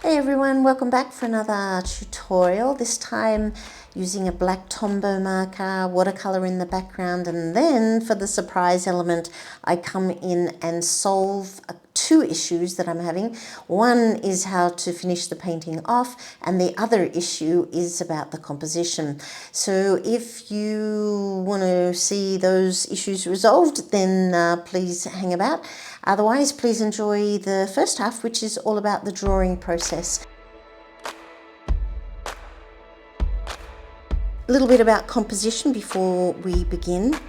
Hey everyone, welcome back for another tutorial, this time using a black Tombow marker, watercolour in the background, and then for the surprise element I come in and solve two issues that I'm having. One is how to finish the painting off, and the other issue is about the composition. So if you want to see those issues resolved, then please hang about. Otherwise, please enjoy the first half, which is all about the drawing process. A little bit about composition before we begin.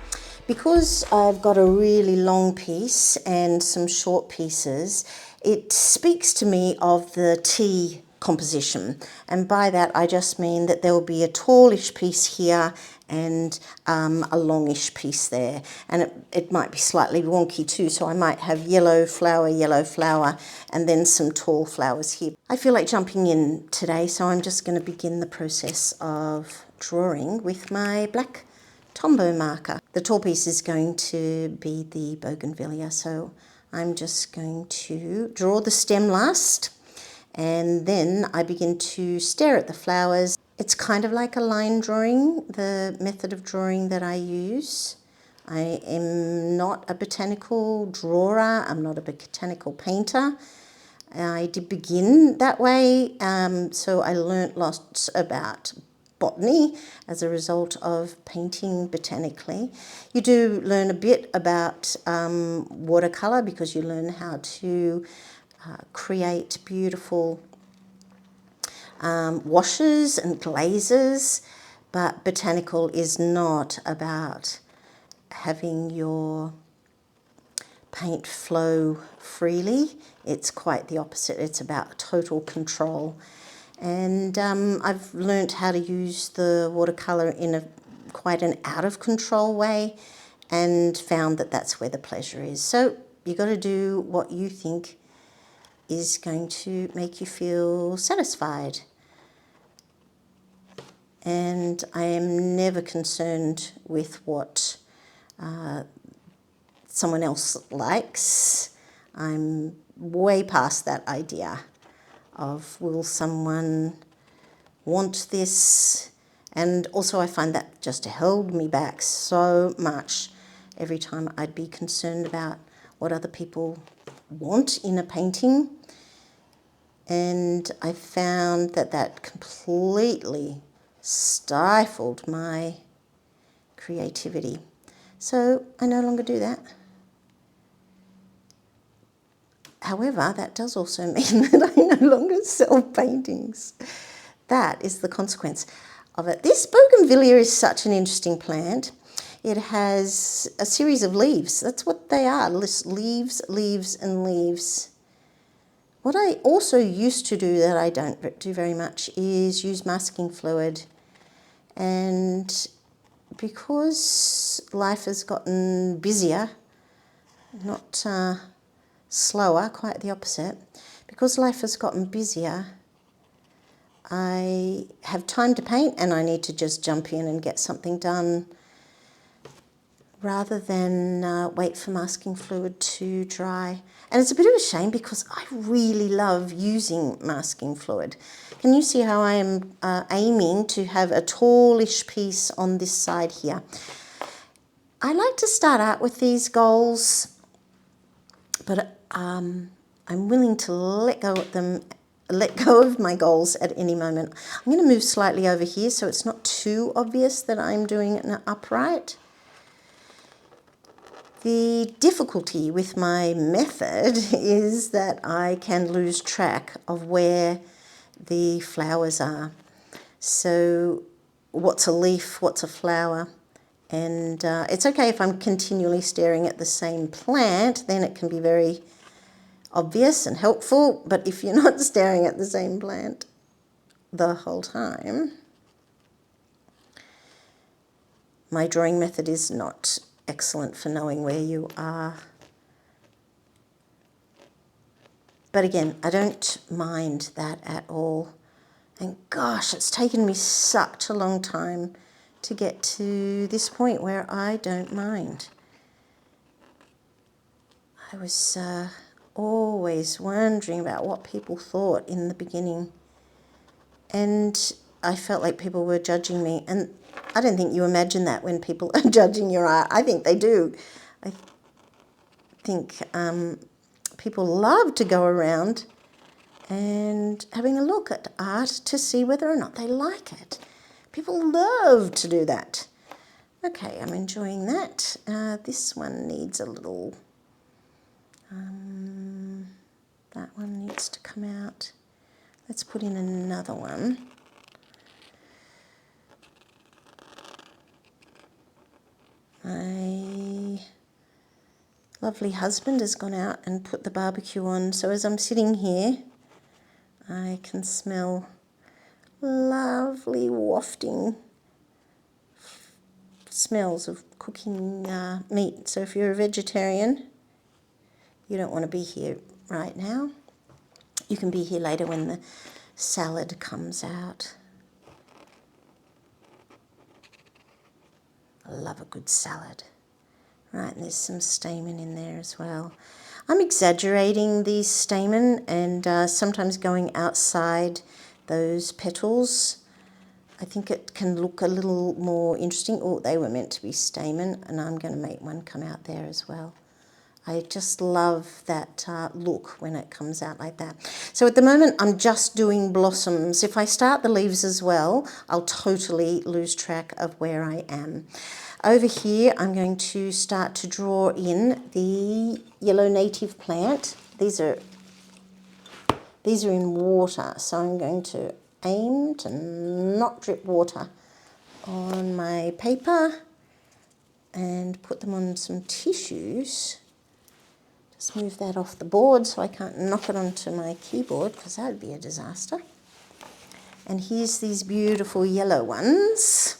Because I've got a really long piece and some short pieces, it speaks to me of the T composition, and by that I just mean that there will be a tallish piece here and a longish piece there, and it might be slightly wonky too, so I might have yellow flower, and then some tall flowers here. I feel like jumping in today, so I'm just going to begin the process of drawing with my black Tombow marker. The tall piece is going to be the bougainvillea, so I'm just going to draw the stem last, and then I begin to stare at the flowers. It's kind of like a line drawing, the method of drawing that I use. I am not a botanical drawer, I'm not a botanical painter. I did begin that way, so I learnt lots about botany as a result of painting botanically. You do learn a bit about watercolour because you learn how to create beautiful washes and glazes, but botanical is not about having your paint flow freely. It's quite the opposite. It's about total control. And I've learnt how to use the watercolour in quite an out of control way, and found that that's where the pleasure is. So you got to do what you think is going to make you feel satisfied. And I am never concerned with what someone else likes. I'm way past that idea of will someone want this, and also I find that just held me back so much every time I'd be concerned about what other people want in a painting, and I found that that completely stifled my creativity. So I no longer do that. However, that does also mean that I no longer sell paintings. That is the consequence of it. This bougainvillea is such an interesting plant. It has a series of leaves. That's what they are, leaves, leaves, and leaves. What I also used to do that I don't do very much is use masking fluid. And because life has gotten busier, not slower, quite the opposite. Because life has gotten busier, I have time to paint and I need to just jump in and get something done rather than wait for masking fluid to dry. And it's a bit of a shame because I really love using masking fluid. Can you see how I am aiming to have a tallish piece on this side here? I like to start out with these goals, but I'm willing to let go of my goals at any moment. I'm going to move slightly over here so it's not too obvious that I'm doing an upright. The difficulty with my method is that I can lose track of where the flowers are. So what's a leaf, what's a flower? And it's okay if I'm continually staring at the same plant, then it can be very obvious and helpful, but if you're not staring at the same plant the whole time, my drawing method is not excellent for knowing where you are. But again, I don't mind that at all. And gosh, it's taken me such a long time to get to this point where I don't mind. I was always wondering about what people thought in the beginning. And I felt like people were judging me. And I don't think you imagine that when people are judging your art. I think they do. I think people love to go around and having a look at art to see whether or not they like it. People love to do that. Okay, I'm enjoying that. This one needs a little, that one needs to come out. Let's put in another one. My lovely husband has gone out and put the barbecue on, so as I'm sitting here, I can smell lovely wafting smells of cooking meat. So if you're a vegetarian, you don't want to be here right now. You can be here later when the salad comes out. I love a good salad. Right, and there's some stamen in there as well. I'm exaggerating these stamen and sometimes going outside those petals. I think it can look a little more interesting. Oh, they were meant to be stamen, and I'm going to make one come out there as well. I just love that look when it comes out like that. So at the moment, I'm just doing blossoms. If I start the leaves as well, I'll totally lose track of where I am. Over here, I'm going to start to draw in the yellow native plant. These are in water, so I'm going to aim to not drip water on my paper and put them on some tissues. Just move that off the board so I can't knock it onto my keyboard, because that would be a disaster. And here's these beautiful yellow ones.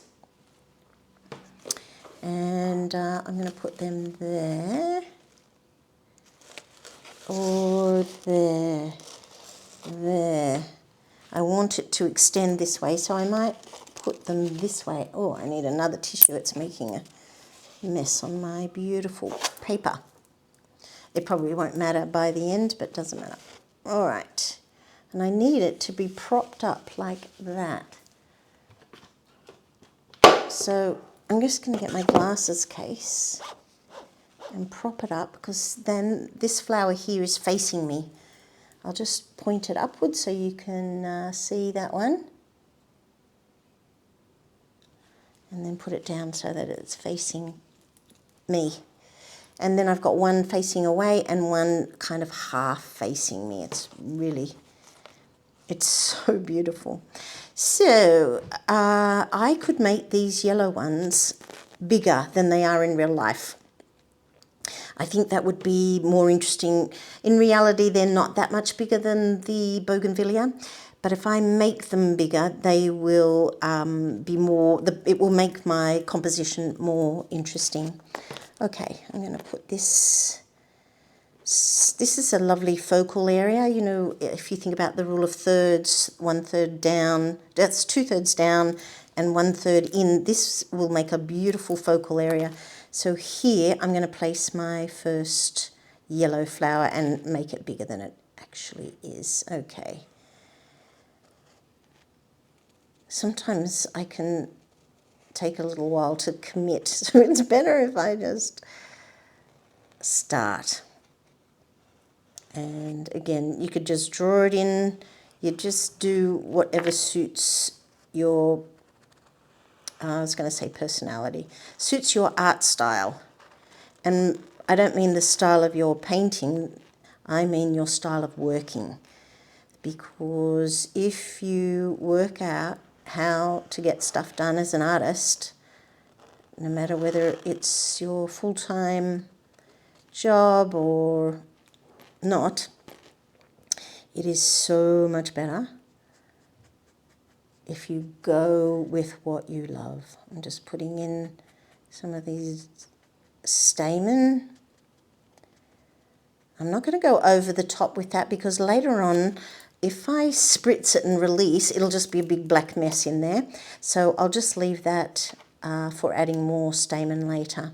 And I'm going to put them there, or there, there. I want it to extend this way, so I might put them this way. Oh, I need another tissue. It's making a mess on my beautiful paper. It probably won't matter by the end, but it doesn't matter. All right. And I need it to be propped up like that. So I'm just going to get my glasses case and prop it up, because then this flower here is facing me. I'll just point it upwards so you can see that one. And then put it down so that it's facing me. And then I've got one facing away and one kind of half facing me. It's so beautiful. So I could make these yellow ones bigger than they are in real life. I think that would be more interesting. In reality, they're not that much bigger than the bougainvillea, but if I make them bigger, they will be more, it will make my composition more interesting. Okay, I'm going to put this. This is a lovely focal area. You know, if you think about the rule of thirds, 1/3 down, that's 2/3 down and 1/3 in. This will make a beautiful focal area. So here I'm going to place my first yellow flower and make it bigger than it actually is. Okay. Sometimes I can take a little while to commit, so it's better if I just start. And again, you could just draw it in. You just do whatever suits your I was going to say personality, suits your art style. And I don't mean the style of your painting, I mean your style of working. Because if you work out how to get stuff done as an artist, no matter whether it's your full-time job or not, it is so much better if you go with what you love. I'm just putting in some of these stamen. I'm not going to go over the top with that, because later on, if I spritz it and release, it'll just be a big black mess in there. So I'll just leave that for adding more stamen later.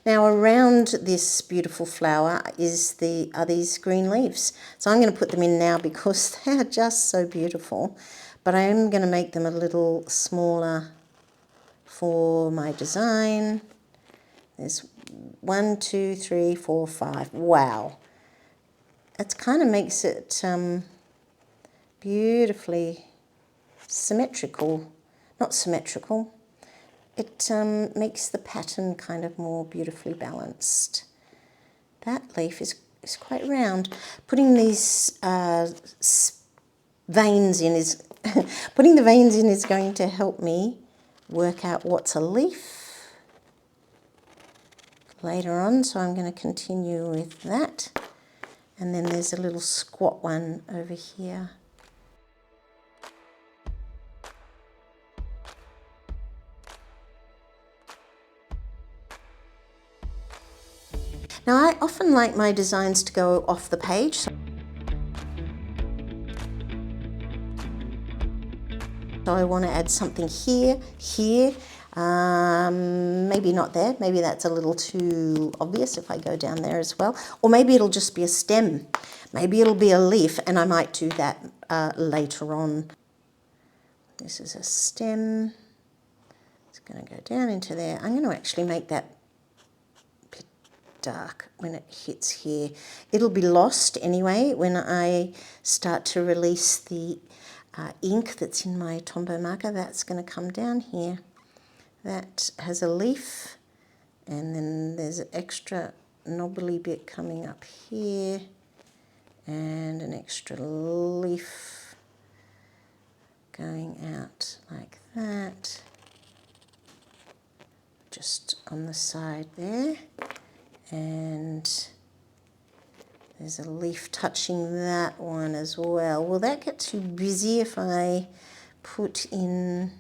Now around this beautiful flower are these green leaves. So I'm going to put them in now because they are just so beautiful. But I am going to make them a little smaller for my design. There's 1, 2, 3, 4, 5. Wow. It kind of makes it beautifully symmetrical. Not symmetrical. It makes the pattern kind of more beautifully balanced. That leaf is quite round. Putting these veins in is putting the veins in is going to help me work out what's a leaf later on. So I'm going to continue with that. And then there's a little squat one over here. Now I often like my designs to go off the page. So I want to add something here, maybe not there. Maybe that's a little too obvious if I go down there as well. Or maybe it'll just be a stem. Maybe it'll be a leaf, and I might do that later on. This is a stem. It's going to go down into there. I'm going to actually make that dark when it hits here. It'll be lost anyway when I start to release the ink that's in my Tombow marker. That's going to come down here. That has a leaf, and then there's an extra knobbly bit coming up here, and an extra leaf going out like that, just on the side there. And there's a leaf touching that one as well. Will that get too busy if I put in...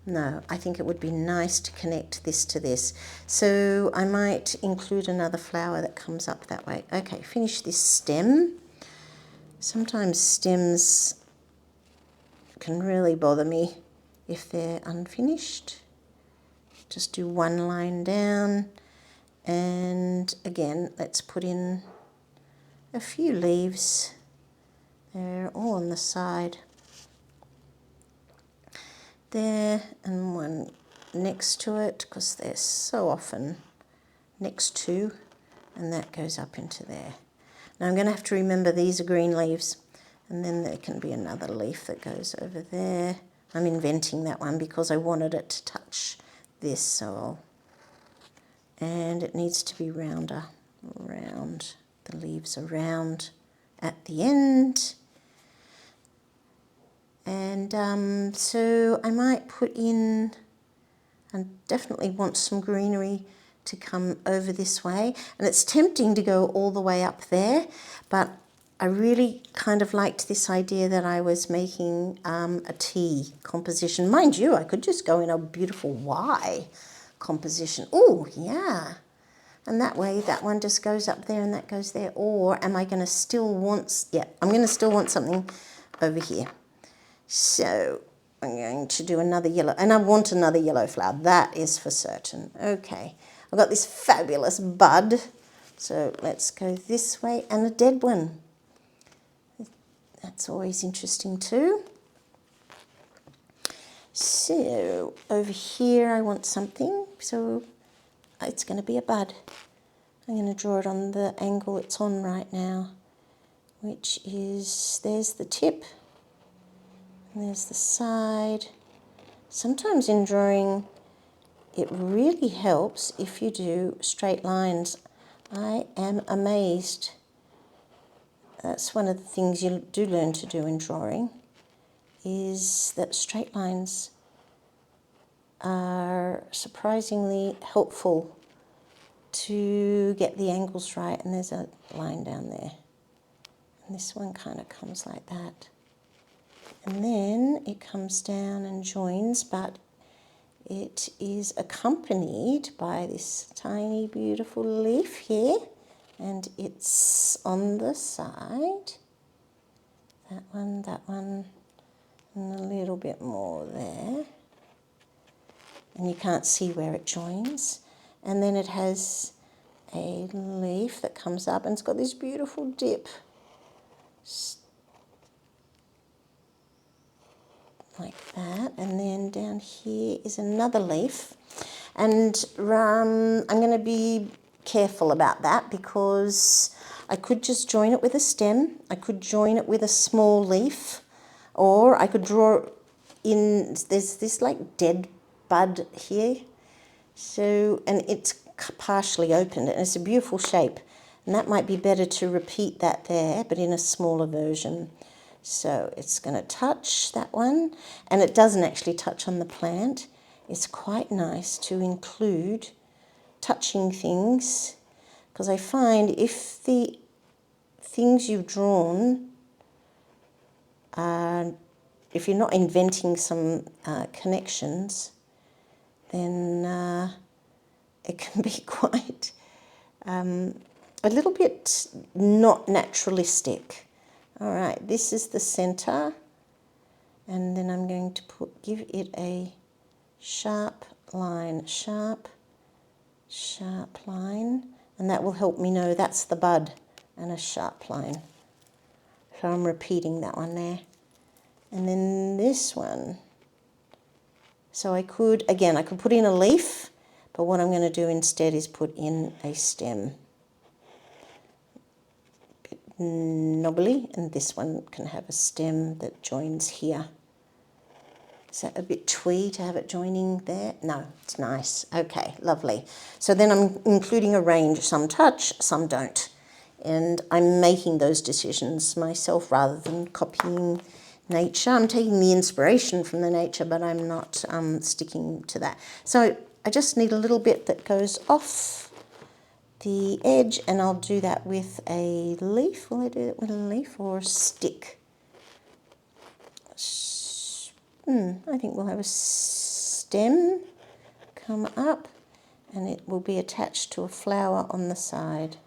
No, I think it would be nice to connect this to this. So I might include another flower that comes up that way. Okay, finish this stem. Sometimes stems can really bother me if they're unfinished. Just do one line down. And again, let's put in a few leaves. They're all on the side. There, and one next to it, because they're so often next to, and that goes up into there. Now I'm going to have to remember these are green leaves, and then there can be another leaf that goes over there. I'm inventing that one because I wanted it to touch this, so and it needs to be rounder, round. The leaves are round at the end. And so I might put in, I definitely want some greenery to come over this way. And it's tempting to go all the way up there, but I really kind of liked this idea that I was making a T composition. Mind you, I could just go in a beautiful Y composition. Oh, yeah. And that way, that one just goes up there and that goes there. Or am I going to still want, yeah, I'm going to still want something over here. So I'm going to do another yellow, and I want another yellow flower, that is for certain. Okay, I've got this fabulous bud, so let's go this way, and a dead one. That's always interesting too. So over here I want something, so it's going to be a bud. I'm going to draw it on the angle it's on right now, which is, there's the tip. And there's the side. Sometimes in drawing, it really helps if you do straight lines. I am amazed. That's one of the things you do learn to do in drawing, is that straight lines are surprisingly helpful to get the angles right. And there's a line down there. And this one kind of comes like that. And then it comes down and joins, but it is accompanied by this tiny beautiful leaf here, and it's on the side. That one, and a little bit more there. and you can't see where it joins. And then it has a leaf that comes up, and it's got this beautiful dip like that. And then down here is another leaf, and I'm going to be careful about that because I could just join it with a stem, I could join it with a small leaf, or I could draw in, there's this like dead bud here, so, and it's partially opened and it's a beautiful shape, and that might be better to repeat that there but in a smaller version. So it's going to touch that one, and it doesn't actually touch on the plant. It's quite nice to include touching things, because I find if the things you've drawn are, if you're not inventing some connections, then it can be quite a little bit not naturalistic. All right, this is the center, and then I'm going to give it a sharp line, sharp line, and that will help me know that's the bud, and a sharp line. So I'm repeating that one there. And then this one, so I could, again, I could put in a leaf, but what I'm going to do instead is put in a stem. Knobbly, and this one can have a stem that joins here. Is that a bit twee to have it joining there? No, it's nice. Okay, lovely. So then I'm including a range. Some touch, some don't. And I'm making those decisions myself rather than copying nature. I'm taking the inspiration from the nature, but I'm not sticking to that. So I just need a little bit that goes off the edge, and I'll do that with a leaf. Will I do it with a leaf or a stick? I think we'll have a stem come up, and it will be attached to a flower on the side.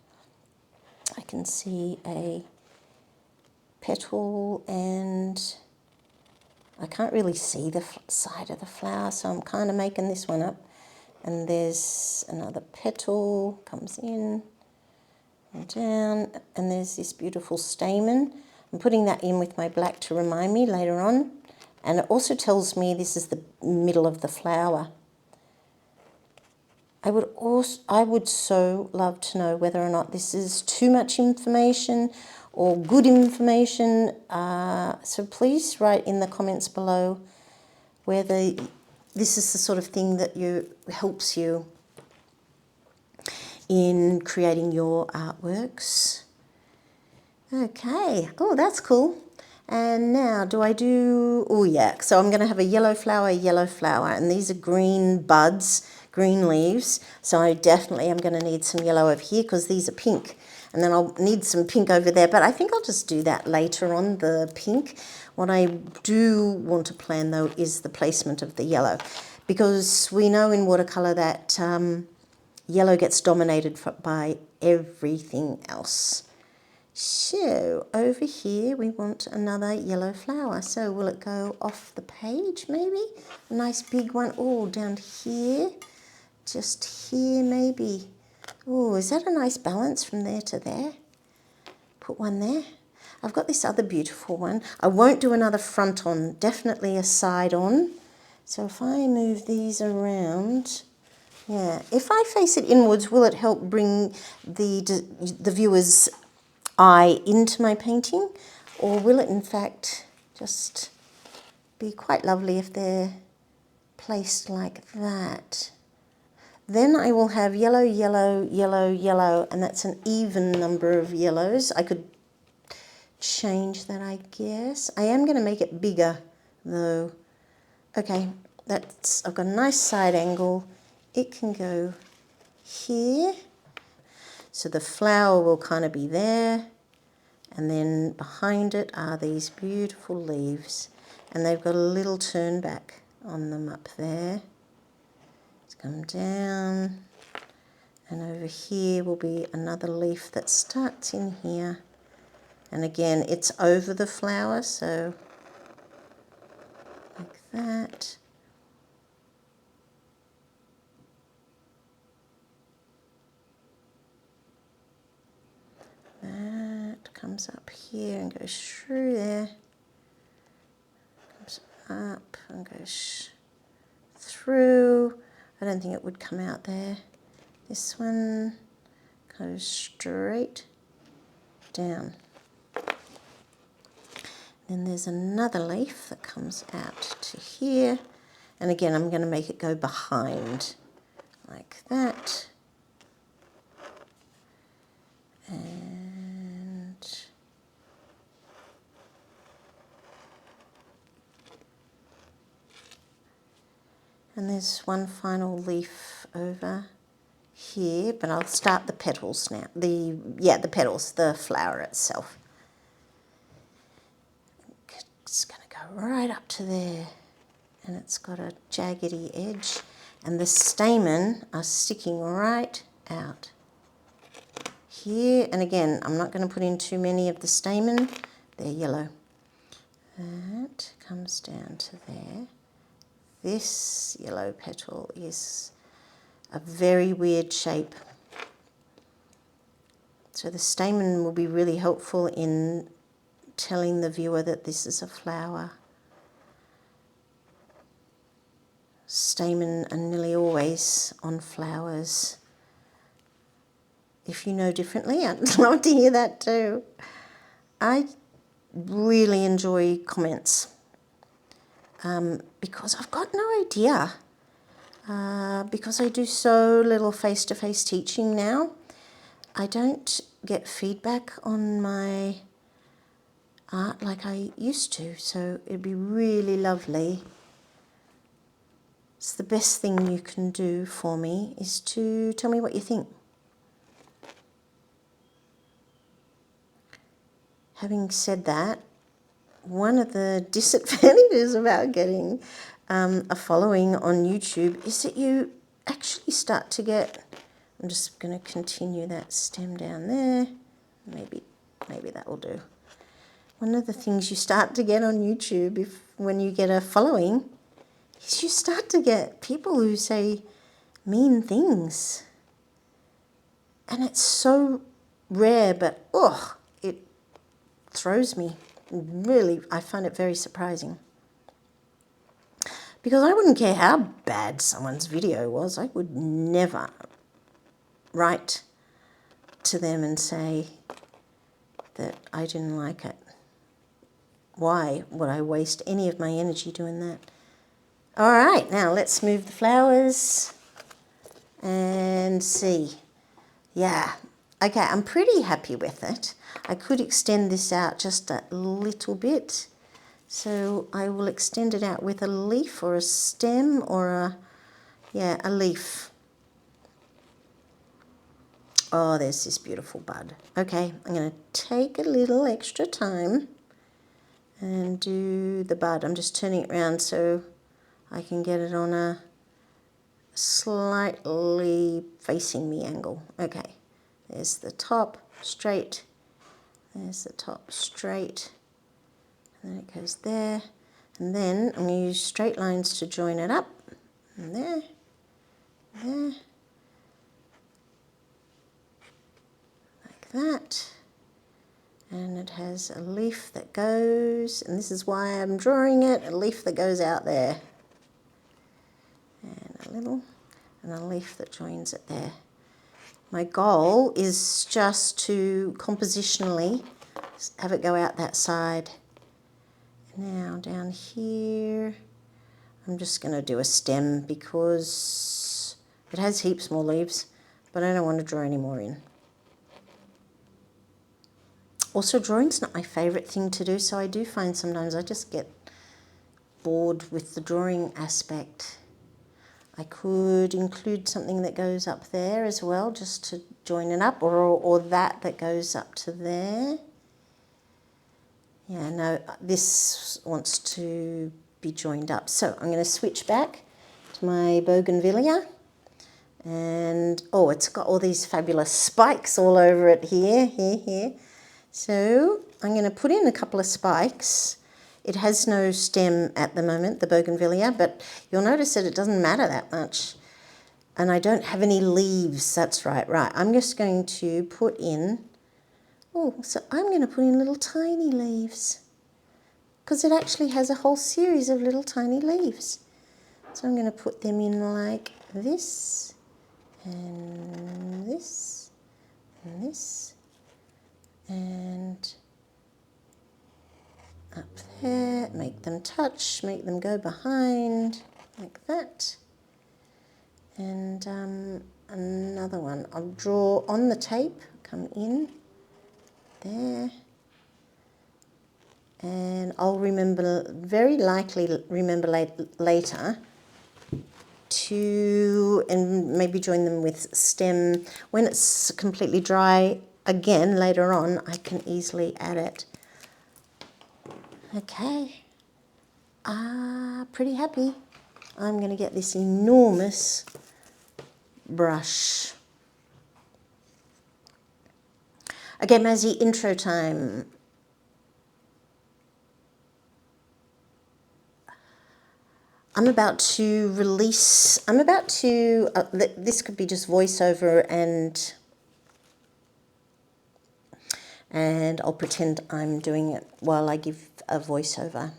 I can see a petal, and I can't really see the side of the flower, so I'm kind of making this one up. And there's another petal, comes in and down, and there's this beautiful stamen. I'm putting that in with my black to remind me later on. And it also tells me this is the middle of the flower. I would so love to know whether or not this is too much information or good information. So please write in the comments below whether this is the sort of thing that helps you in creating your artworks. Okay, oh, that's cool. And now oh yeah, so I'm going to have a yellow flower, and these are green buds, green leaves. So I definitely am going to need some yellow over here because these are pink. And then I'll need some pink over there, but I think I'll just do that later on, the pink. What I do want to plan though is the placement of the yellow, because we know in watercolour that yellow gets dominated by everything else. So over here we want another yellow flower. So will it go off the page maybe? A nice big one. Oh, down here, just here maybe. Oh, is that a nice balance from there to there? Put one there. I've got this other beautiful one. I won't do another front on, definitely a side on. So if I move these around, yeah, if I face it inwards, will it help bring the viewer's eye into my painting, or will it in fact just be quite lovely if they're placed like that? Then I will have yellow, yellow, yellow, yellow, and that's an even number of yellows. I could change that, I guess. I am going to make it bigger though. Okay, I've got a nice side angle. It can go here. So the flower will kind of be there, and then behind it are these beautiful leaves, and they've got a little turn back on them up there. Let's come down, and over here will be another leaf that starts in here, and again it's over the flower, so like that. That comes up here and goes through there. Comes up and goes through. I don't think it would come out there. This one goes straight down. Then there's another leaf that comes out to here. And again, I'm going to make it go behind like that. And there's one final leaf over here, but I'll start the petals now. The petals, the flower itself. It's going to go right up to there, and it's got a jaggedy edge, and the stamen are sticking right out here. And again, I'm not going to put in too many of the stamen, they're yellow. That comes down to there. This yellow petal is a very weird shape. So the stamen will be really helpful in telling the viewer that this is a flower. Stamen are nearly always on flowers. If you know differently, I'd love to hear that too. I really enjoy comments because I've got no idea. Because I do so little face-to-face teaching now, I don't get feedback on my art like I used to, so it'd be really lovely. It's the best thing you can do for me is to tell me what you think. Having said that, one of the disadvantages about getting a following on YouTube is that you actually start to get, I'm just going to continue that stem down there, maybe that will do. One of the things you start to get on YouTube when you get a following is you start to get people who say mean things. And it's so rare, but it throws me. Really, I find it very surprising. Because I wouldn't care how bad someone's video was, I would never write to them and say that I didn't like it. Why would I waste any of my energy doing that? All right, now let's move the flowers and see. Yeah, okay, I'm pretty happy with it. I could extend this out just a little bit. So I will extend it out with a leaf or a stem or a leaf. Oh, there's this beautiful bud. Okay, I'm going to take a little extra time and do the bud. I'm just turning it around so I can get it on a slightly facing me angle. Okay, there's the top straight. There's the top straight. And then it goes there. And then I'm going to use straight lines to join it up. And there, there. Like that. And it has a leaf that goes, and this is why I'm drawing it, a leaf that goes out there. And a leaf that joins it there. My goal is just to compositionally have it go out that side. Now down here, I'm just going to do a stem because it has heaps more leaves, but I don't want to draw any more in. Also, drawing's not my favourite thing to do, so I do find sometimes I just get bored with the drawing aspect. I could include something that goes up there as well, just to join it up, or that goes up to there. Yeah, no, this wants to be joined up. So I'm going to switch back to my bougainvillea. And, oh, it's got all these fabulous spikes all over it here. So I'm going to put in a couple of spikes. It has no stem at the moment, the bougainvillea, but you'll notice that it doesn't matter that much. And I don't have any leaves, that's right. I'm just going to put in, Oh, so I'm going to put in little tiny leaves because it actually has a whole series of little tiny leaves. So I'm going to put them in like this and this and this and up there, make them touch, make them go behind like that. And another one, I'll draw on the tape, come in there, and I'll remember, very likely remember later to, and maybe join them with stem. When it's completely dry, again, later on, I can easily add it. Okay, pretty happy. I'm going to get this enormous brush. Okay, Mazzy, intro time. I'm about to release, this could be just voiceover and I'll pretend I'm doing it while I give a voiceover.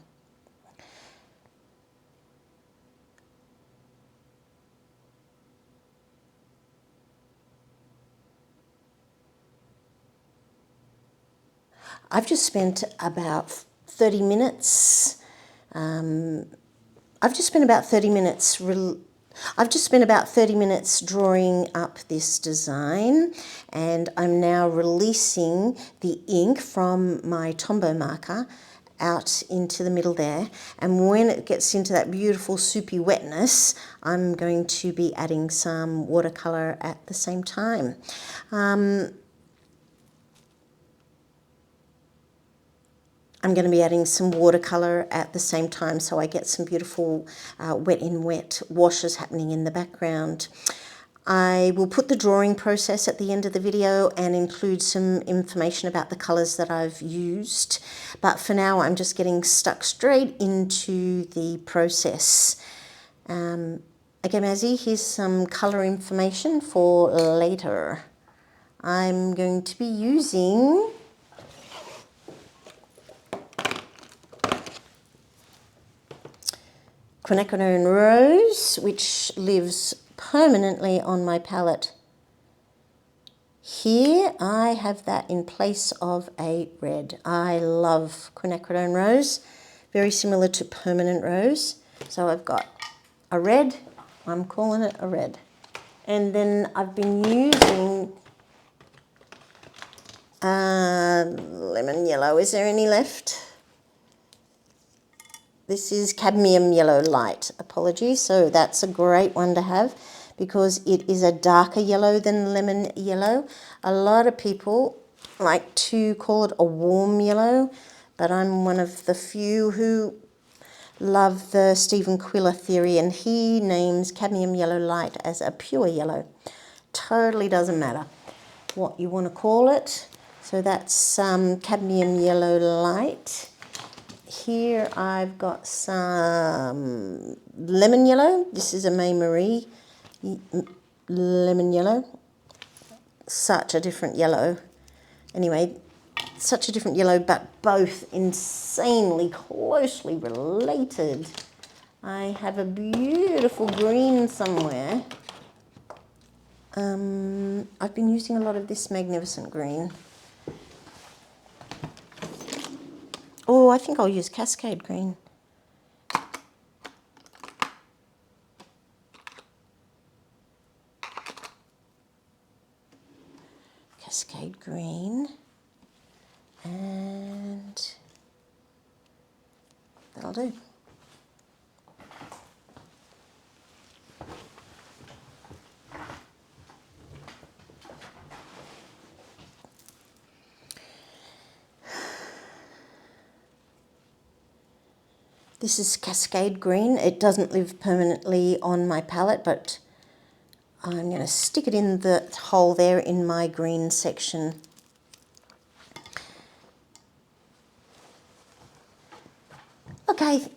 I've just spent about 30 minutes. I've just spent about 30 minutes drawing up this design, and I'm now releasing the ink from my Tombow marker out into the middle there, and when it gets into that beautiful soupy wetness, I'm going to be adding some watercolour at the same time. I'm going to be adding some watercolour at the same time so I get some beautiful wet in wet washes happening in the background. I will put the drawing process at the end of the video and include some information about the colours that I've used. But for now, I'm just getting stuck straight into the process. Okay, Mazzy, here's some colour information for later. I'm going to be using Quinacridone Rose, which lives permanently on my palette. Here I have that in place of a red. I love Quinacridone Rose, very similar to Permanent Rose. So I've got a red, I'm calling it a red. And then I've been using lemon yellow. Is there any left? This is cadmium yellow light, apologies. So that's a great one to have because it is a darker yellow than lemon yellow. A lot of people like to call it a warm yellow, but I'm one of the few who love the Stephen Quiller theory, and he names cadmium yellow light as a pure yellow. Totally doesn't matter what you want to call it. So that's cadmium yellow light. Here I've got some lemon yellow. This is a May Marie lemon yellow. Such a different yellow. Anyway, such a different yellow, but both insanely closely related. I have a beautiful green somewhere. I've been using a lot of this magnificent green. Oh, I think I'll use Cascade Green. Cascade Green. And that'll do. This is Cascade Green. It doesn't live permanently on my palette, but I'm going to stick it in the hole there in my green section. Okay.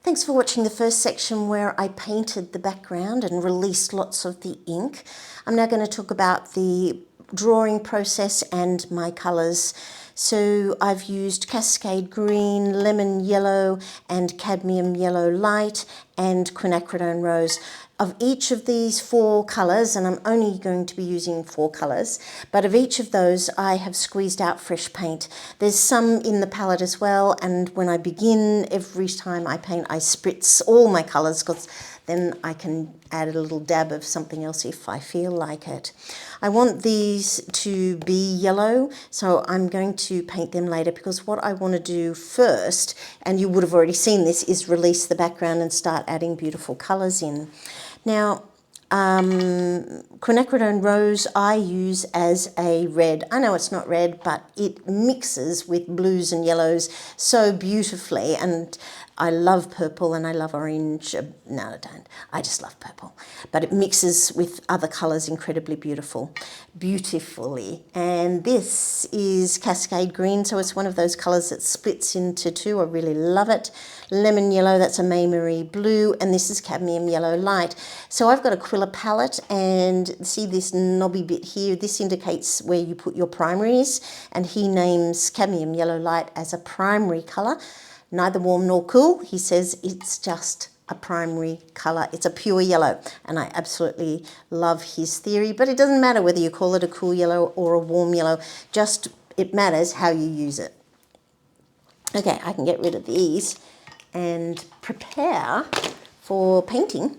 Thanks for watching the first section where I painted the background and released lots of the ink. I'm now going to talk about the drawing process and my colours. So I've used Cascade Green, Lemon Yellow and Cadmium Yellow Light and Quinacridone Rose. Of each of these 4 colours, and I'm only going to be using 4 colours, but of each of those I have squeezed out fresh paint. There's some in the palette as well, and when I begin, every time I paint I spritz all my colours, because then I can add a little dab of something else if I feel like it. I want these to be yellow, so I'm going to paint them later, because what I want to do first, and you would have already seen this, is release the background and start adding beautiful colours in. Now, Quinacridone Rose I use as a red. I know it's not red, but it mixes with blues and yellows so beautifully, and I love purple and I love orange. No, I don't. I just love purple. But it mixes with other colours incredibly beautifully. And this is Cascade Green, so it's one of those colours that splits into 2. I really love it. Lemon Yellow, that's a May Marie Blue, and this is Cadmium Yellow Light. So I've got a Quilla palette, and see this knobby bit here? This indicates where you put your primaries, and he names Cadmium Yellow Light as a primary colour. Neither warm nor cool. He says it's just a primary colour. It's a pure yellow, and I absolutely love his theory, but it doesn't matter whether you call it a cool yellow or a warm yellow, just it matters how you use it. Okay, I can get rid of these and prepare for painting,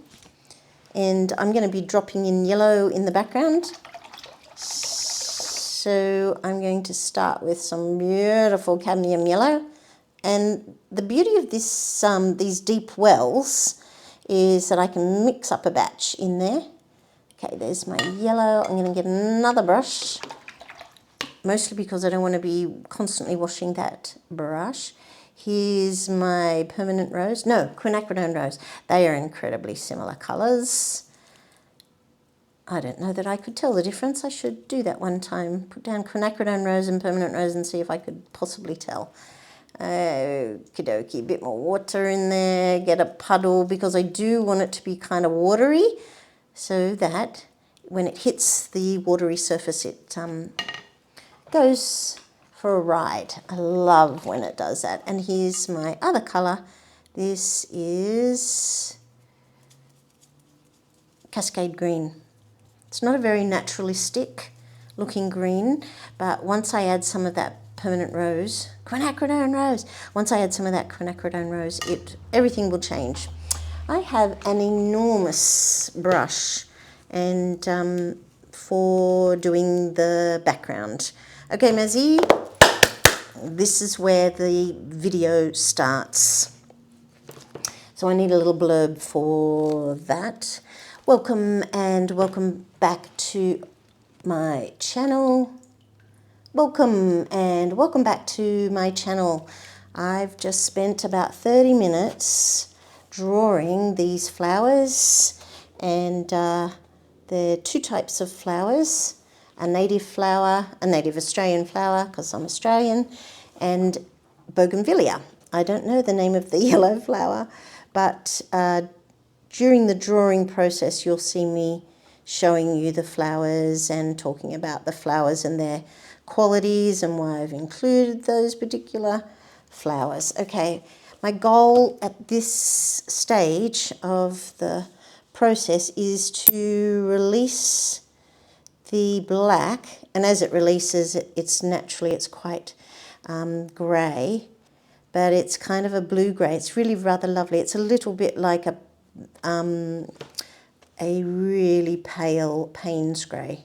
and I'm going to be dropping in yellow in the background. So I'm going to start with some beautiful cadmium yellow. And the beauty of this, these deep wells is that I can mix up a batch in there. Okay, there's my yellow. I'm going to get another brush, mostly because I don't want to be constantly washing that brush. Here's my permanent rose. No, Quinacridone Rose. They are incredibly similar colours. I don't know that I could tell the difference. I should do that one time. Put down Quinacridone Rose and permanent rose and see if I could possibly tell. Okie dokie, a bit more water in there, get a puddle, because I do want it to be kind of watery, so that when it hits the watery surface it goes for a ride. I love when it does that. And here's my other colour. This is Cascade Green. It's not a very naturalistic looking green, but once I add some of that permanent rose, Quinacridone Rose, once I add some of that Quinacridone Rose, everything will change. I have an enormous brush and for doing the background. Okay, Mazzy, this is where the video starts. So I need a little blurb for that. Welcome and welcome back to my channel. Welcome and welcome back to my channel. I've just spent about 30 minutes drawing these flowers, and there are 2 types of flowers, a native flower, a native Australian flower because I'm Australian, and bougainvillea. I don't know the name of the yellow flower, but during the drawing process you'll see me showing you the flowers and talking about the flowers and their qualities and why I've included those particular flowers. Okay, my goal at this stage of the process is to release the black, and as it releases it's quite grey, but it's kind of a blue grey. It's really rather lovely. It's a little bit like a really pale Payne's grey,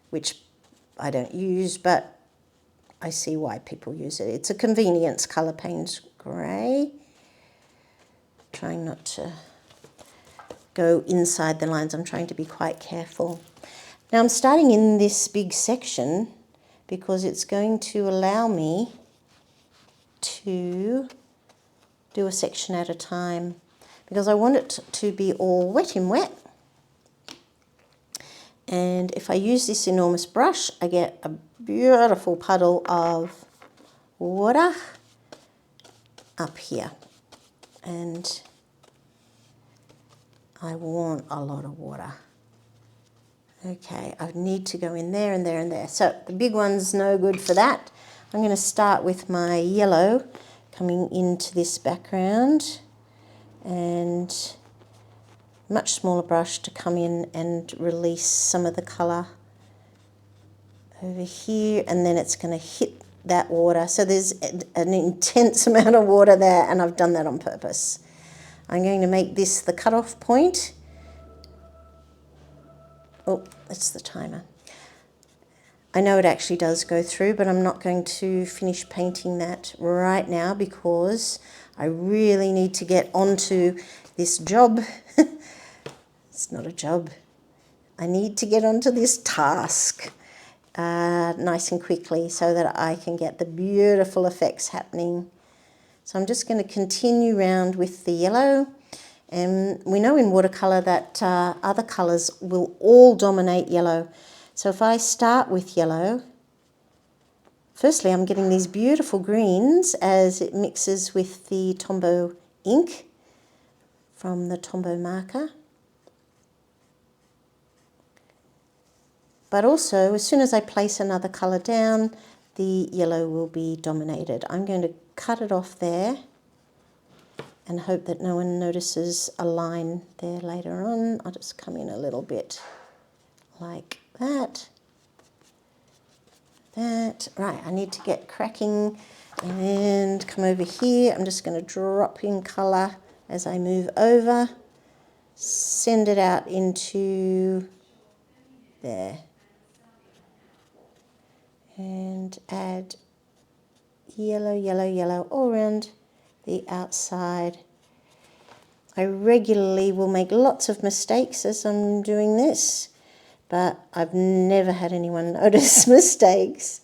which I don't use, but I see why people use it. It's a convenience colour, Payne's grey. Trying not to go inside the lines. I'm trying to be quite careful. Now I'm starting in this big section because it's going to allow me to do a section at a time, because I want it to be all wet in wet. And if I use this enormous brush, I get a beautiful puddle of water up here. And I want a lot of water. Okay, I need to go in there and there and there. So the big one's no good for that. I'm going to start with my yellow coming into this background, and much smaller brush to come in and release some of the colour over here, and then it's going to hit that water. So there's an intense amount of water there, and I've done that on purpose. I'm going to make this the cutoff point. Oh, that's the timer. I know it actually does go through, but I'm not going to finish painting that right now because I really need to get onto this job. It's not a job. I need to get onto this task nice and quickly so that I can get the beautiful effects happening. So I'm just going to continue round with the yellow. And we know in watercolour that other colours will all dominate yellow. So if I start with yellow, firstly I'm getting these beautiful greens as it mixes with the Tombow ink from the Tombow marker. But also, as soon as I place another colour down, the yellow will be dominated. I'm going to cut it off there and hope that no one notices a line there later on. I'll just come in a little bit like that. Right, I need to get cracking and come over here. I'm just going to drop in colour as I move over. Send it out into there. And add yellow, yellow, yellow all around the outside. I regularly will make lots of mistakes as I'm doing this, but I've never had anyone notice mistakes.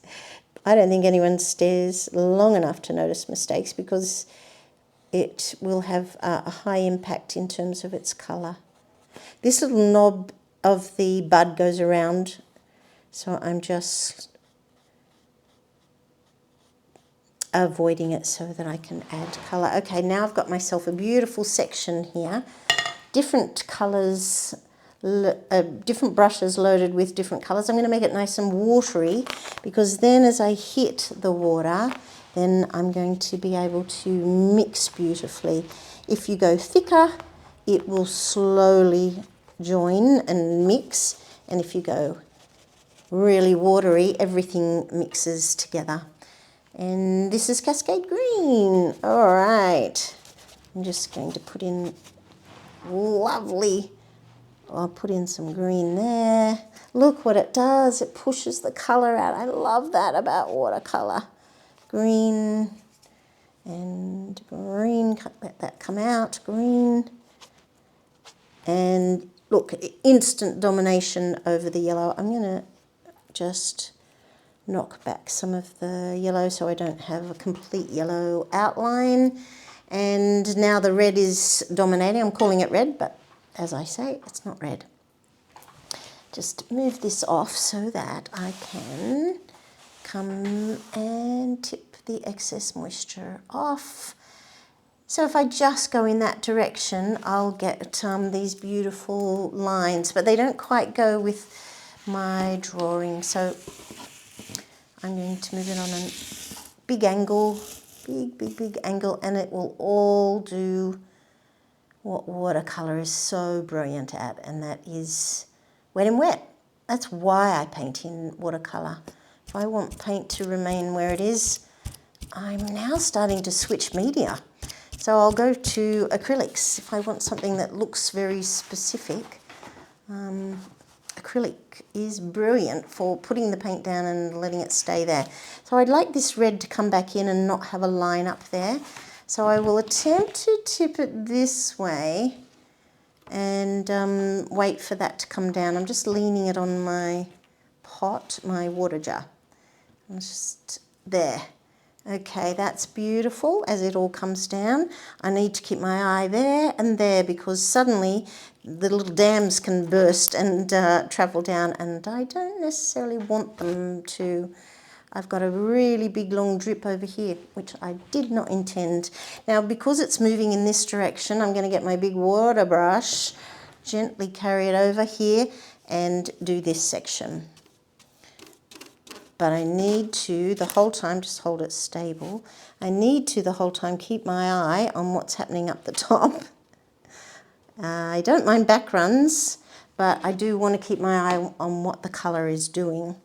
I don't think anyone stares long enough to notice mistakes because it will have a high impact in terms of its colour. This little knob of the bud goes around, so I'm just avoiding it so that I can add colour. Okay, now I've got myself a beautiful section here. Different colours, different brushes loaded with different colours. I'm going to make it nice and watery because then as I hit the water, then I'm going to be able to mix beautifully. If you go thicker, it will slowly join and mix. And if you go really watery, everything mixes together. And this is Cascade Green. All right. I'm just going to put in lovely, I'll put in some green there. Look what it does. It pushes the colour out. I love that about watercolour. Green and green, let that come out, green. And look, instant domination over the yellow. I'm going to just knock back some of the yellow so I don't have a complete yellow outline. And now the red is dominating. I'm calling it red, but as I say, it's not red. Just move this off so that I can come and tip the excess moisture off. So if I just go in that direction, I'll get these beautiful lines, but they don't quite go with my drawing. So I'm going to move it on a big angle, big angle, and it will all do what watercolour is so brilliant at, and that is wet and wet. That's why I paint in watercolour. If I want paint to remain where it is, I'm now starting to switch media. So I'll go to acrylics if I want something that looks very specific. Acrylic is brilliant for putting the paint down and letting it stay there. So I'd like this red to come back in and not have a line up there. So I will attempt to tip it this way and wait for that to come down. I'm just leaning it on my pot, my water jar. I'm just there. Okay, that's beautiful as it all comes down. I need to keep my eye there and there because suddenly the little dams can burst and travel down, and I don't necessarily want them to. I've got a really big long drip over here, which I did not intend. Now, because it's moving in this direction, I'm going to get my big water brush gently carry it over here and do this section. But I need to, the whole time, just hold it stable, I need to the whole time keep my eye on what's happening up the top. I don't mind back runs, but I do want to keep my eye on what the colour is doing.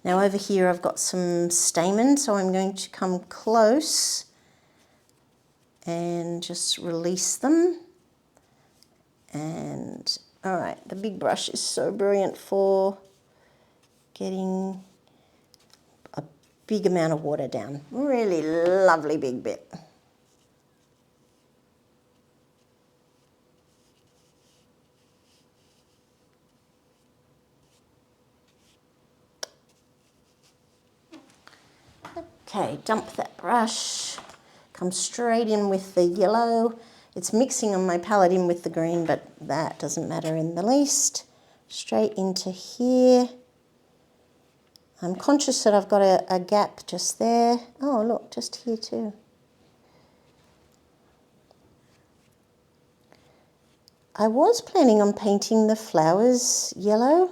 Now over here I've got some stamen, so I'm going to come close and just release them. And all right, the big brush is so brilliant for getting a big amount of water down. Really lovely big bit. Okay, dump that brush, come straight in with the yellow. It's mixing on my palette in with the green, but that doesn't matter in the least. Straight into here. I'm conscious that I've got a gap just there. Oh, look, just here too. I was planning on painting the flowers yellow,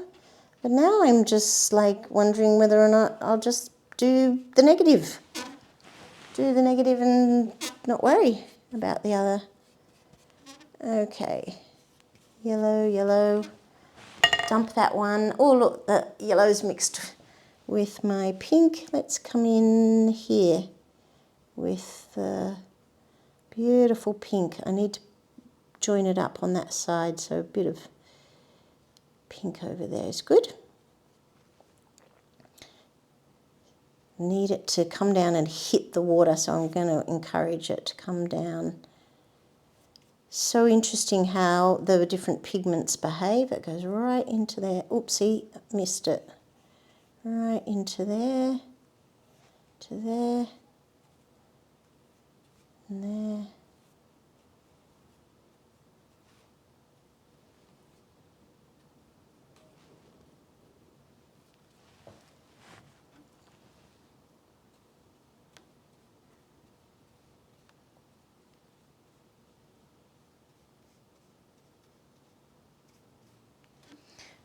but now I'm just like wondering whether or not I'll just do the negative. Do the negative and not worry about the other. Okay, yellow, yellow, dump that one. Oh look, the yellow's mixed with my pink. Let's come in here with the beautiful pink. I need to join it up on that side, so a bit of pink over there is good. Need it to come down and hit the water, so I'm going to encourage it to come down. So interesting how the different pigments behave. It goes right into there. Oopsie, missed it. Right into there, to there, and there.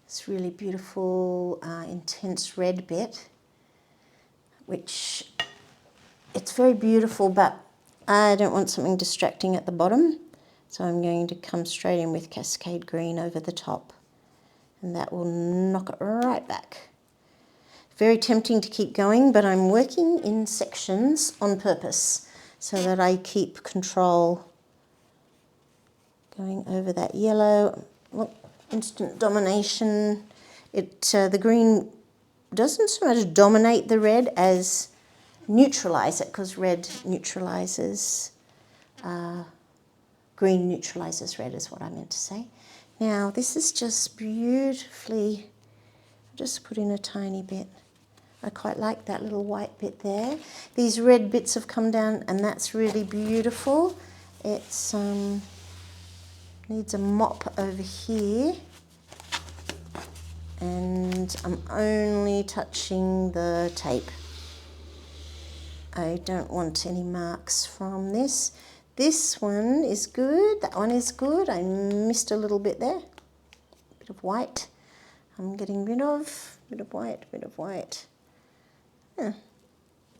This really beautiful, intense red bit, which it's very beautiful, but I don't want something distracting at the bottom. So I'm going to come straight in with Cascade Green over the top, and that will knock it right back. Very tempting to keep going, but I'm working in sections on purpose so that I keep control. Going over that yellow. Look. Instant domination. The green doesn't so much dominate the red as neutralise it, because red neutralises, green neutralises red is what I meant to say. Now this is just beautifully, just put in a tiny bit. I quite like that little white bit there. These red bits have come down and that's really beautiful. It's needs a mop over here, and I'm only touching the tape. I don't want any marks from this. This one is good, that one is good. I missed a little bit there, bit of white. I'm getting rid of, bit of white, bit of white. Yeah.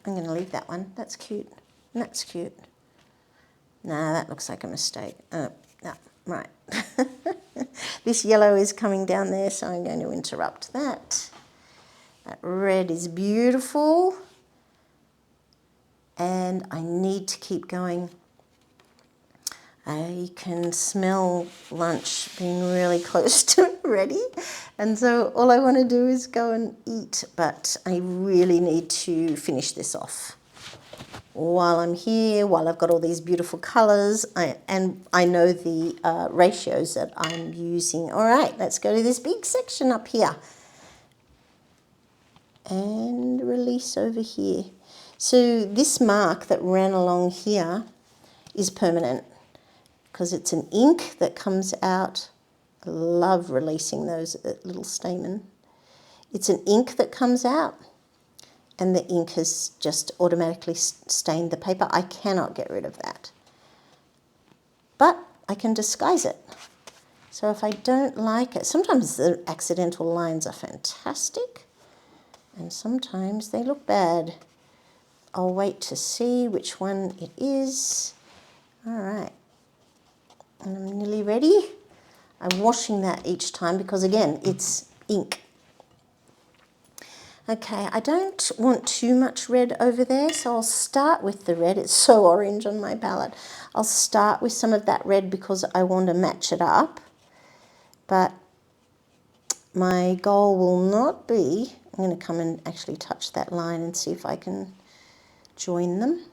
I'm going to leave that one, that's cute, that's cute. Nah, that looks like a mistake. No. Right, this yellow is coming down there, so I'm going to interrupt that. That red is beautiful, and I need to keep going. I can smell lunch being really close to ready, and so all I want to do is go and eat, but I really need to finish this off. While I'm here, while I've got all these beautiful colours, and I know the ratios that I'm using. All right, let's go to this big section up here. And release over here. So this mark that ran along here is permanent because it's an ink that comes out. I love releasing those little stamen. It's an ink that comes out, and the ink has just automatically stained the paper. I cannot get rid of that. But I can disguise it. So if I don't like it, sometimes the accidental lines are fantastic and sometimes they look bad. I'll wait to see which one it is. All right, and I'm nearly ready. I'm washing that each time because again, it's ink. Okay, I don't want too much red over there, so I'll start with the red. It's so orange on my palette. I'll start with some of that red because I want to match it up. But my goal will not be, I'm going to come and actually touch that line and see if I can join them.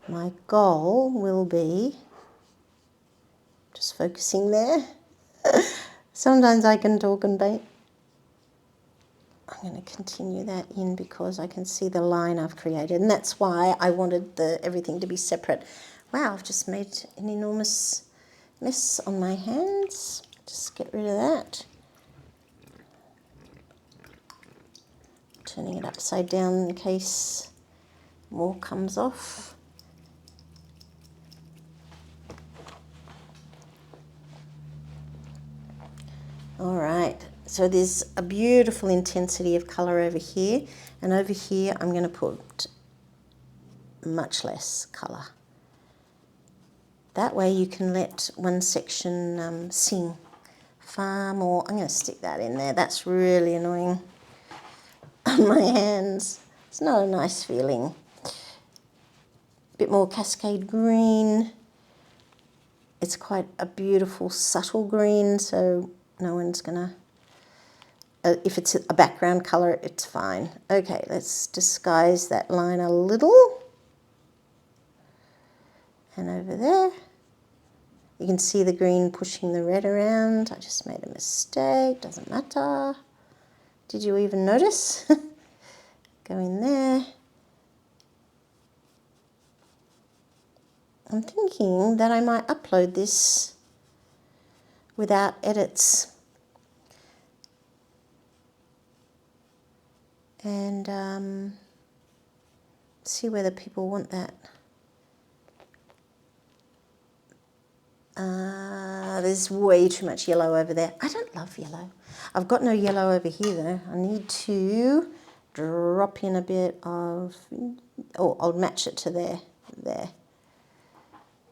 My goal will be, just focusing there. Sometimes I can talk and paint. I'm going to continue that in because I can see the line I've created, and that's why I wanted everything to be separate. Wow, I've just made an enormous mess on my hands. Just get rid of that. Turning it upside down in case more comes off. All right, so there's a beautiful intensity of colour over here, and over here I'm going to put much less colour. That way you can let one section sing far more. I'm going to stick that in there. That's really annoying on my hands. It's not a nice feeling. A bit more Cascade green. It's quite a beautiful subtle green, so no one's gonna, if it's a background colour, it's fine. Okay, let's disguise that line a little. And over there, you can see the green pushing the red around. I just made a mistake, doesn't matter. Did you even notice? Go in there. I'm thinking that I might upload this without edits. And see whether people want that. There's way too much yellow over there. I don't love yellow. I've got no yellow over here though. I need to drop in a bit of, oh, I'll match it to there. I'm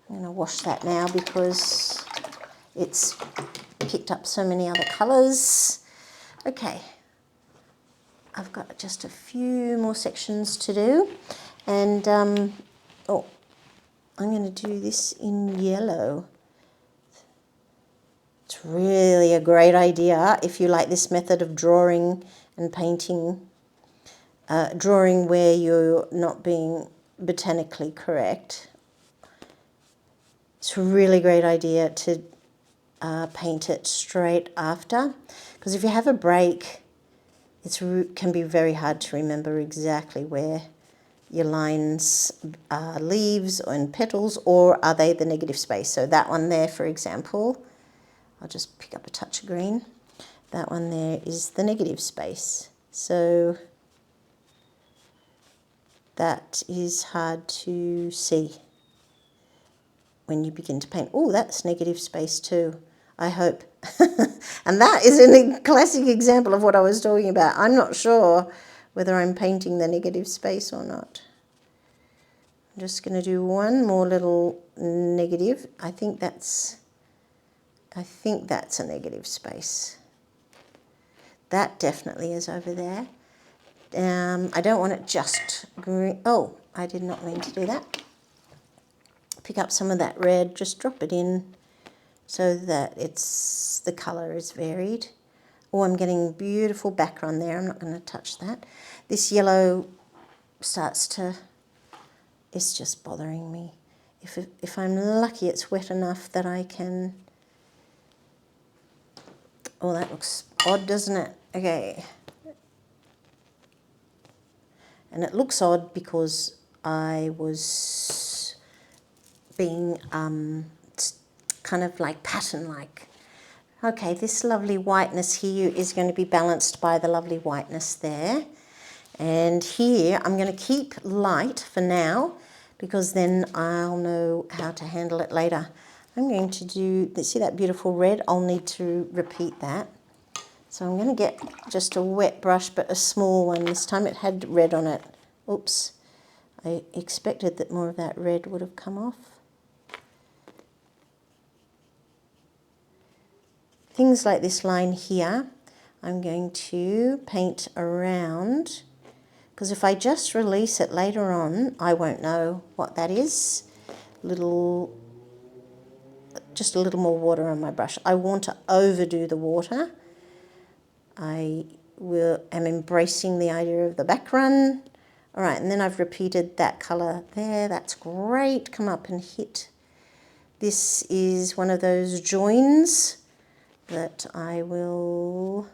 going to wash that now because it's picked up so many other colours. Okay, I've got just a few more sections to do, and oh, I'm going to do this in yellow. It's really a great idea if you like this method of drawing and painting, drawing where you're not being botanically correct. It's a really great idea to paint it straight after, because if you have a break, it can be very hard to remember exactly where your lines are leaves and petals, or are they the negative space. So that one there, for example, I'll just pick up a touch of green. That one there is the negative space. So that is hard to see when you begin to paint. Oh, that's negative space too, I hope. And that is a classic example of what I was talking about. I'm not sure whether I'm painting the negative space or not. I'm just going to do one more little negative. I think that's a negative space. That definitely is over there. I don't want it just green. Oh, I did not mean to do that. Pick up some of that red, just drop it in so that the colour is varied. Oh, I'm getting beautiful background there. I'm not going to touch that. This yellow it's just bothering me. If I'm lucky, it's wet enough that I can. Oh, that looks odd, doesn't it? Okay. And it looks odd because I was being kind of like pattern-like. Okay, this lovely whiteness here is going to be balanced by the lovely whiteness there. And here I'm going to keep light for now because then I'll know how to handle it later. I'm going to do, see that beautiful red? I'll need to repeat that. So I'm going to get just a wet brush, but a small one. This time it had red on it. Oops. I expected that more of that red would have come off. Things like this line here, I'm going to paint around, because if I just release it later on, I won't know what that is. Just a little more water on my brush. I want to overdo the water. I am embracing the idea of the back run. All right, and then I've repeated that colour there. That's great. Come up and hit. This is one of those joins that I will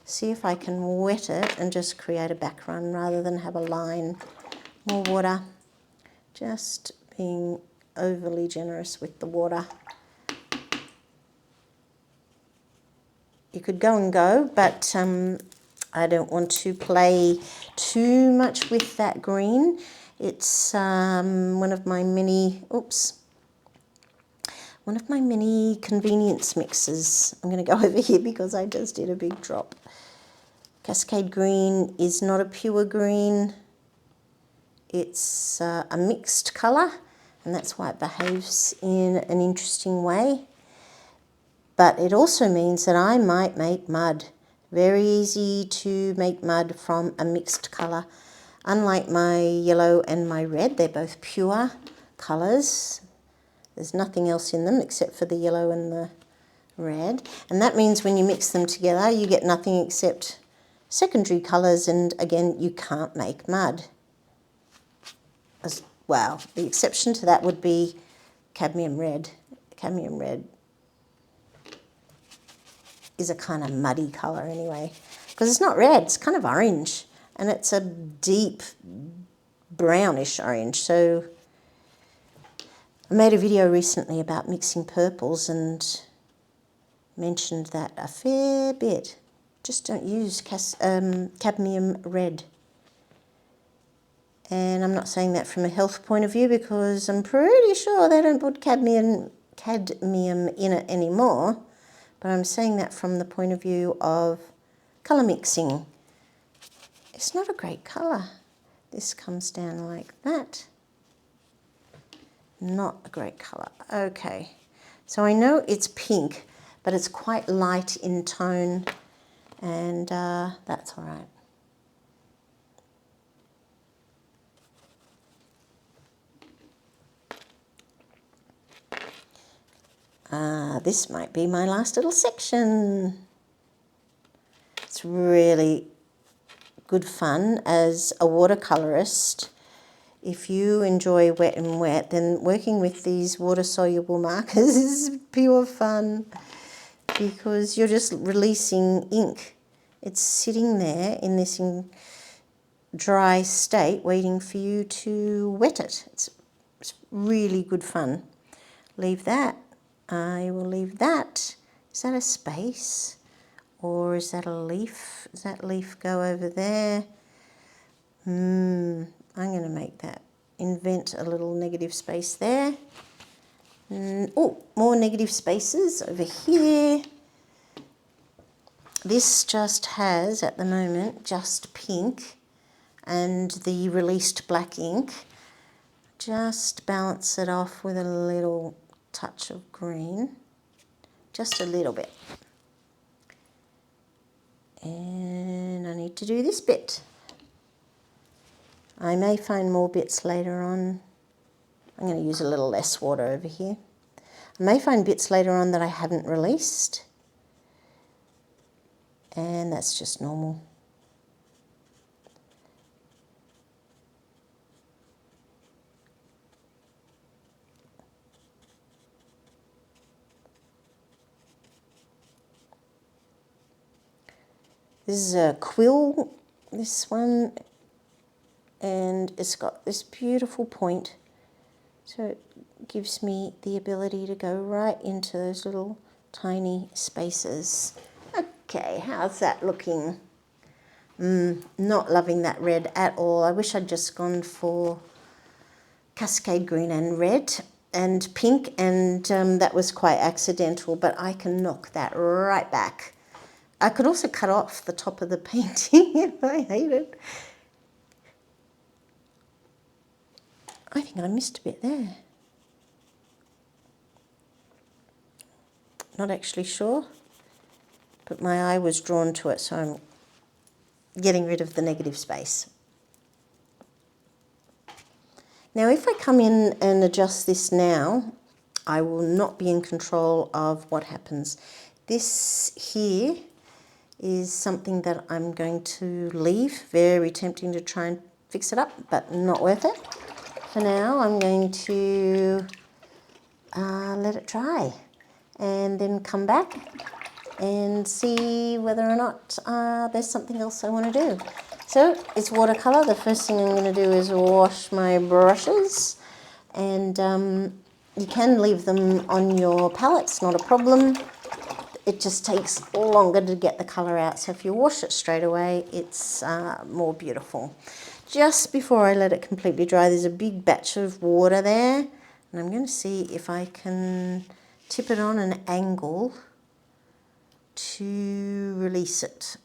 see if I can wet it and just create a back run rather than have a line. More water. Just being overly generous with the water. You could go and go, but I don't want to play too much with that green. It's one of my many convenience mixes. I'm going to go over here because I just did a big drop. Cascade green is not a pure green. It's a mixed colour, and that's why it behaves in an interesting way. But it also means that I might make mud. Very easy to make mud from a mixed colour. Unlike my yellow and my red, they're both pure colours. There's nothing else in them except for the yellow and the red. And that means when you mix them together, you get nothing except secondary colours, and again, you can't make mud. Well, the exception to that would be cadmium red. Cadmium red is a kind of muddy colour anyway, because it's not red, it's kind of orange, and it's a deep brownish orange. So I made a video recently about mixing purples and mentioned that a fair bit. Just don't use cadmium red. And I'm not saying that from a health point of view, because I'm pretty sure they don't put cadmium in it anymore. But I'm saying that from the point of view of colour mixing. It's not a great colour. This comes down like that. Not a great colour. Okay, so I know it's pink, but it's quite light in tone, and that's all right. This might be my last little section. It's really good fun as a watercolourist. If you enjoy wet and wet, then working with these water-soluble markers is pure fun, because you're just releasing ink. It's sitting there in this dry state waiting for you to wet it. It's really good fun. Leave that. I will leave that. Is that a space? Or is that a leaf? Does that leaf go over there? I'm going to make that. Invent a little negative space there. Oh, more negative spaces over here. This just has, at the moment, just pink and the released black ink. Just balance it off with a little touch of green. Just a little bit. And I need to do this bit. I may find more bits later on. I'm going to use a little less water over here. I may find bits later on that I haven't released. And that's just normal. This is a quill, this one, and it's got this beautiful point. So it gives me the ability to go right into those little tiny spaces. Okay, how's that looking? Not loving that red at all. I wish I'd just gone for cascade green and red. and pink, and that was quite accidental, but I can knock that right back. I could also cut off the top of the painting if I hate it. I think I missed a bit there. Not actually sure, but my eye was drawn to it, so I'm getting rid of the negative space. Now if I come in and adjust this now, I will not be in control of what happens. This here is something that I'm going to leave. Very tempting to try and fix it up, but not worth it. For now, I'm going to let it dry and then come back and see whether or not there's something else I want to do. So it's watercolour. The first thing I'm going to do is wash my brushes, and you can leave them on your palettes, not a problem. It just takes longer to get the colour out, so if you wash it straight away, it's more beautiful. Just before I let it completely dry, there's a big batch of water there, and I'm going to see if I can tip it on an angle to release it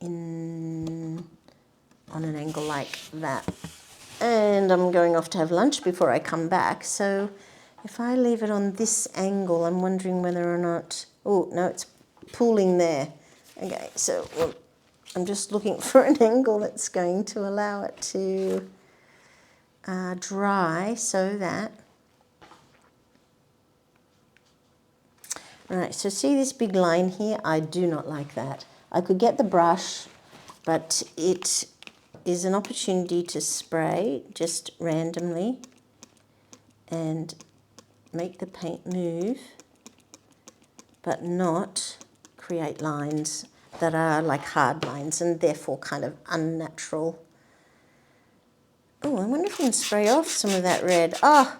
on an angle like that. And I'm going off to have lunch before I come back, so if I leave it on this angle, I'm wondering whether or not, oh no, it's pooling there. Okay, so I'm just looking for an angle that's going to allow it to dry so that, right, so see this big line here? I do not like that. I could get the brush, but it is an opportunity to spray just randomly and make the paint move, but not create lines that are like hard lines and therefore kind of unnatural. Oh, I wonder if we can spray off some of that red. Oh,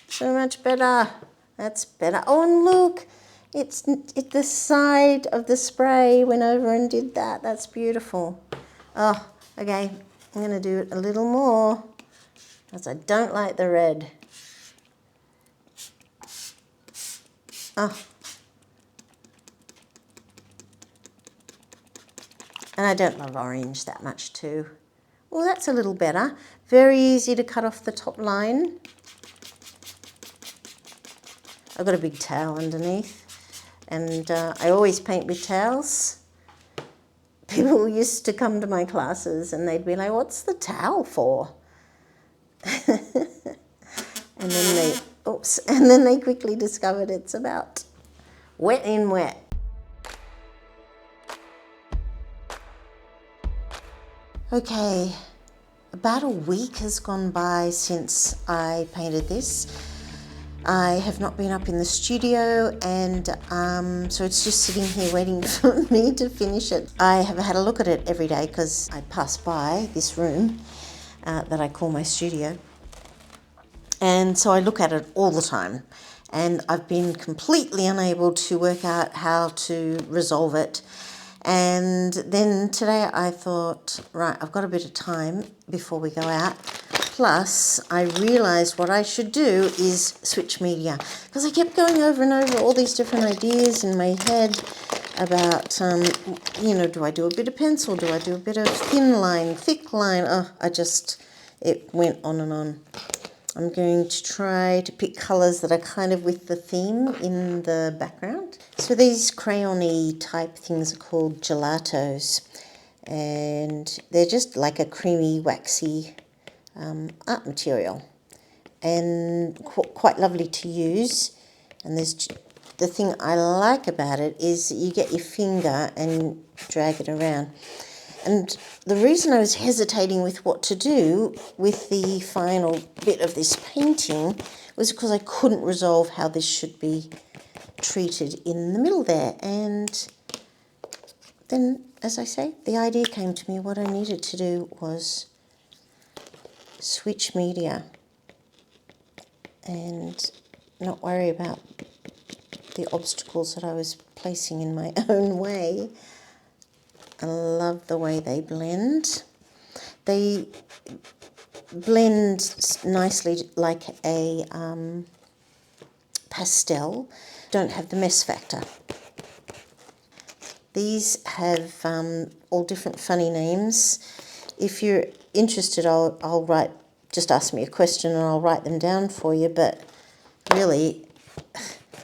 so much better. That's better. Oh, and look, it's the side of the spray went over and did that. That's beautiful. Oh, okay, I'm going to do it a little more because I don't like the red. Oh. And I don't love orange that much too. Well, that's a little better. Very easy to cut off the top line. I've got a big towel underneath, and I always paint with towels. People used to come to my classes and they'd be like, what's the towel for? And then they quickly discovered it's about wet in wet. Okay, about a week has gone by since I painted this. I have not been up in the studio, and so it's just sitting here waiting for me to finish it. I have had a look at it every day because I pass by this room that I call my studio. And so I look at it all the time, and I've been completely unable to work out how to resolve it. And then today I thought, right, I've got a bit of time before we go out. Plus, I realised what I should do is switch media, because I kept going over and over all these different ideas in my head about, you know, do I do a bit of pencil? Do I do a bit of thin line, thick line? Oh, it went on and on. I'm going to try to pick colours that are kind of with the theme in the background. So these crayon-y type things are called gelatos, and they're just like a creamy, waxy art material, and quite lovely to use. And the thing I like about it is that you get your finger and drag it around. And the reason I was hesitating with what to do with the final bit of this painting was because I couldn't resolve how this should be treated in the middle there. And then, as I say, the idea came to me. What I needed to do was switch media and not worry about the obstacles that I was placing in my own way. I love the way they blend. They blend nicely like a pastel, don't have the mess factor. These have all different funny names. If you're interested, I'll write, just ask me a question and I'll write them down for you, but really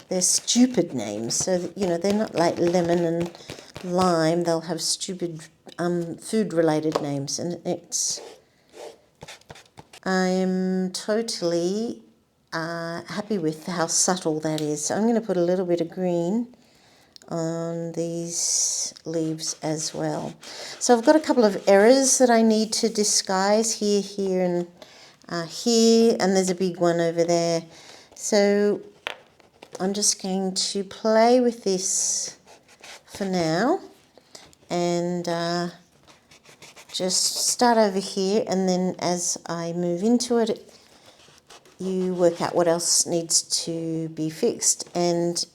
they're stupid names. So, you know, they're not like lemon and lime. They'll have stupid food-related names, and I'm totally happy with how subtle that is. So I'm going to put a little bit of green on these leaves as well. So I've got a couple of errors that I need to disguise here, here, and here, and there's a big one over there. So I'm just going to play with this for now and just start over here, and then as I move into it, you work out what else needs to be fixed. And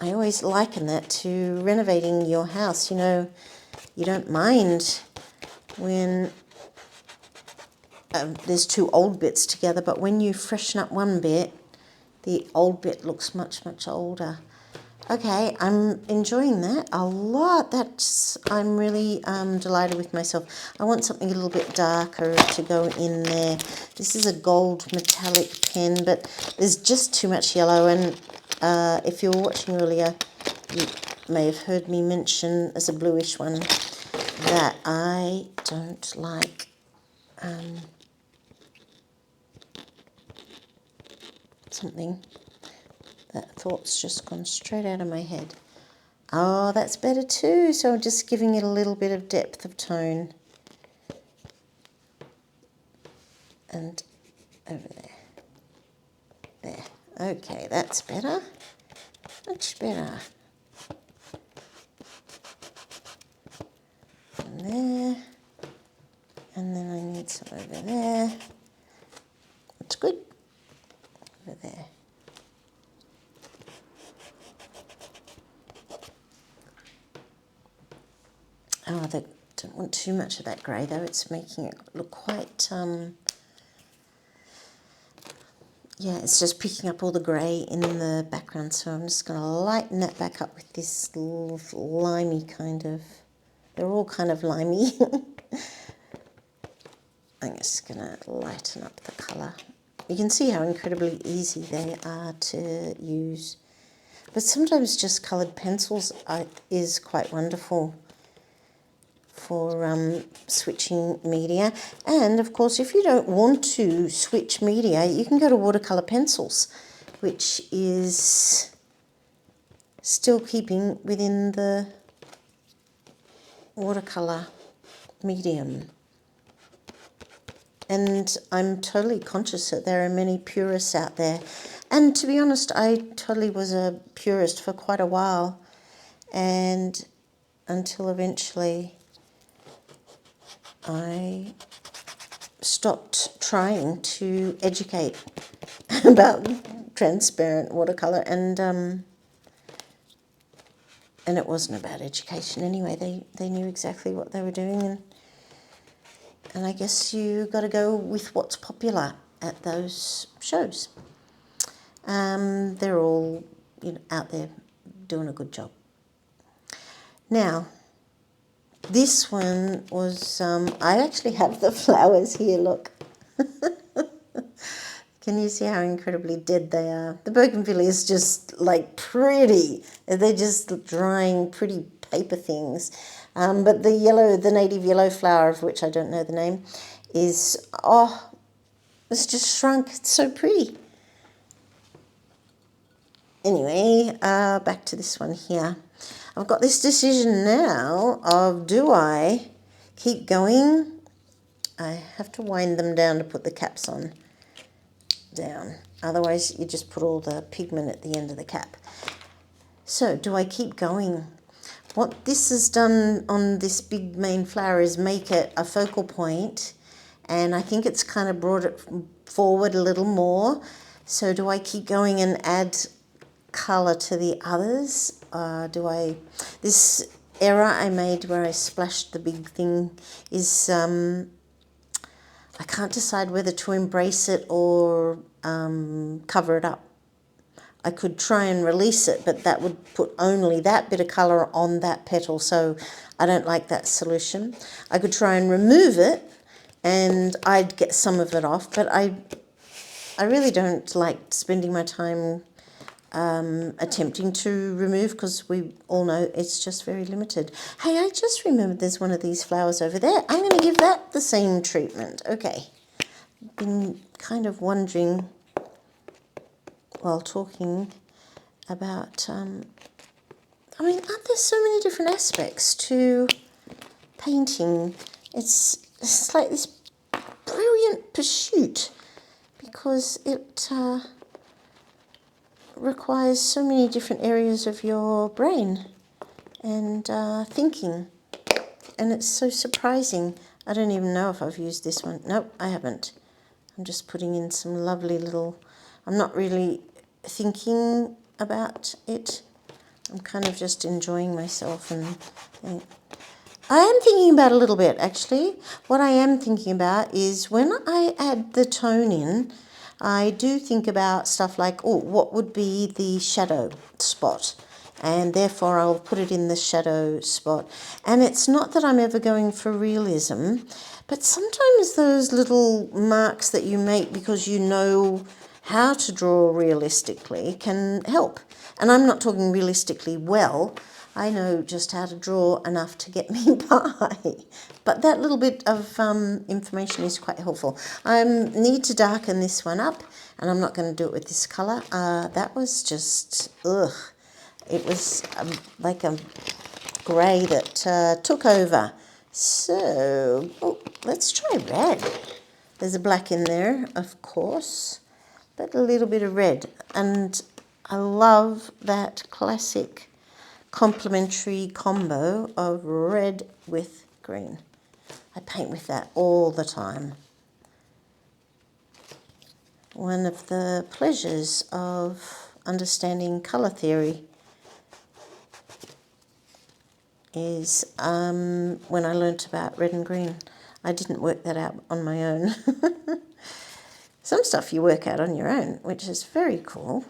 I always liken that to renovating your house. You know, you don't mind when there's two old bits together, but when you freshen up one bit, the old bit looks much, much older. Okay, I'm enjoying that a lot. I'm really delighted with myself. I want something a little bit darker to go in there. This is a gold metallic pen, but there's just too much yellow. And if you were watching earlier, you may have heard me mention as a bluish one that I don't like something. That thought's just gone straight out of my head. Oh, that's better too. So I'm just giving it a little bit of depth of tone. And over there. There. Okay, that's better. Much better. And there. And then I need some over there. That's good. Over there. Oh, I don't want too much of that grey though. It's making it look quite, yeah, it's just picking up all the grey in the background. So I'm just going to lighten that back up with this little limey kind of, they're all kind of limey. I'm just going to lighten up the colour. You can see how incredibly easy they are to use. But sometimes just coloured pencils is quite wonderful for switching media. And of course, if you don't want to switch media, you can go to watercolour pencils, which is still keeping within the watercolour medium. And I'm totally conscious that there are many purists out there. And to be honest, I totally was a purist for quite a while, and until eventually I stopped trying to educate about transparent watercolour, and it wasn't about education anyway. They knew exactly what they were doing, and I guess you got to go with what's popular at those shows. They're all, you know, out there doing a good job. Now, this one was, I actually have the flowers here, look. Can you see how incredibly dead they are? The bougainvillea is just like pretty. They're just drying pretty paper things. But the yellow, the native yellow flower, of which I don't know the name, is, oh, it's just shrunk. It's so pretty. Anyway, back to this one here. I've got this decision now of, do I keep going? I have to wind them down to put the caps on down. Otherwise, you just put all the pigment at the end of the cap. So, do I keep going? What this has done on this big main flower is make it a focal point, and I think it's kind of brought it forward a little more. So, do I keep going and add colour to the others? This error I made where I splashed the big thing is, I can't decide whether to embrace it or cover it up. I could try and release it, but that would put only that bit of colour on that petal, so I don't like that solution. I could try and remove it and I'd get some of it off, but I really don't like spending my time attempting to remove, because we all know it's just very limited. Hey, I just remembered there's one of these flowers over there. I'm going to give that the same treatment. Okay. Been kind of wondering while talking about, I mean, aren't there so many different aspects to painting? It's like this brilliant pursuit, because it requires so many different areas of your brain and thinking, and it's so surprising. I don't even know if I've used this one. Nope, I haven't. I'm just putting in some lovely little, I'm not really thinking about it. I'm kind of just enjoying myself, and I am thinking about a little bit, actually. What I am thinking about is when I add the tone in, I do think about stuff like, oh, what would be the shadow spot? And therefore I'll put it in the shadow spot. And it's not that I'm ever going for realism, but sometimes those little marks that you make because you know how to draw realistically can help. And I'm not talking realistically well. I know just how to draw enough to get me by. But that little bit of information is quite helpful. I need to darken this one up, and I'm not going to do it with this colour. That was just, ugh. It was like a grey that took over. So, oh, let's try red. There's a black in there, of course, but a little bit of red. And I love that classic complementary combo of red with green. I paint with that all the time. One of the pleasures of understanding colour theory is when I learnt about red and green. I didn't work that out on my own. Some stuff you work out on your own, which is very cool.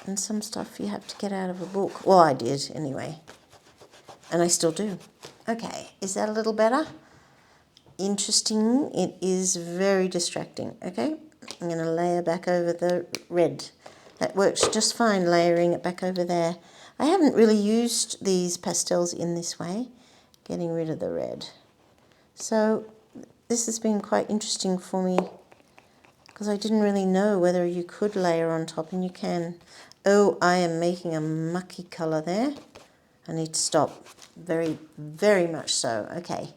And some stuff you have to get out of a book. Well, I did anyway. And I still do. Okay, is that a little better? Interesting. It is very distracting. Okay, I'm going to layer back over the red. That works just fine, layering it back over there. I haven't really used these pastels in this way, getting rid of the red. So this has been quite interesting for me, because I didn't really know whether you could layer on top, and you can. Oh, I am making a mucky colour there. I need to stop. Very, very much so. Okay.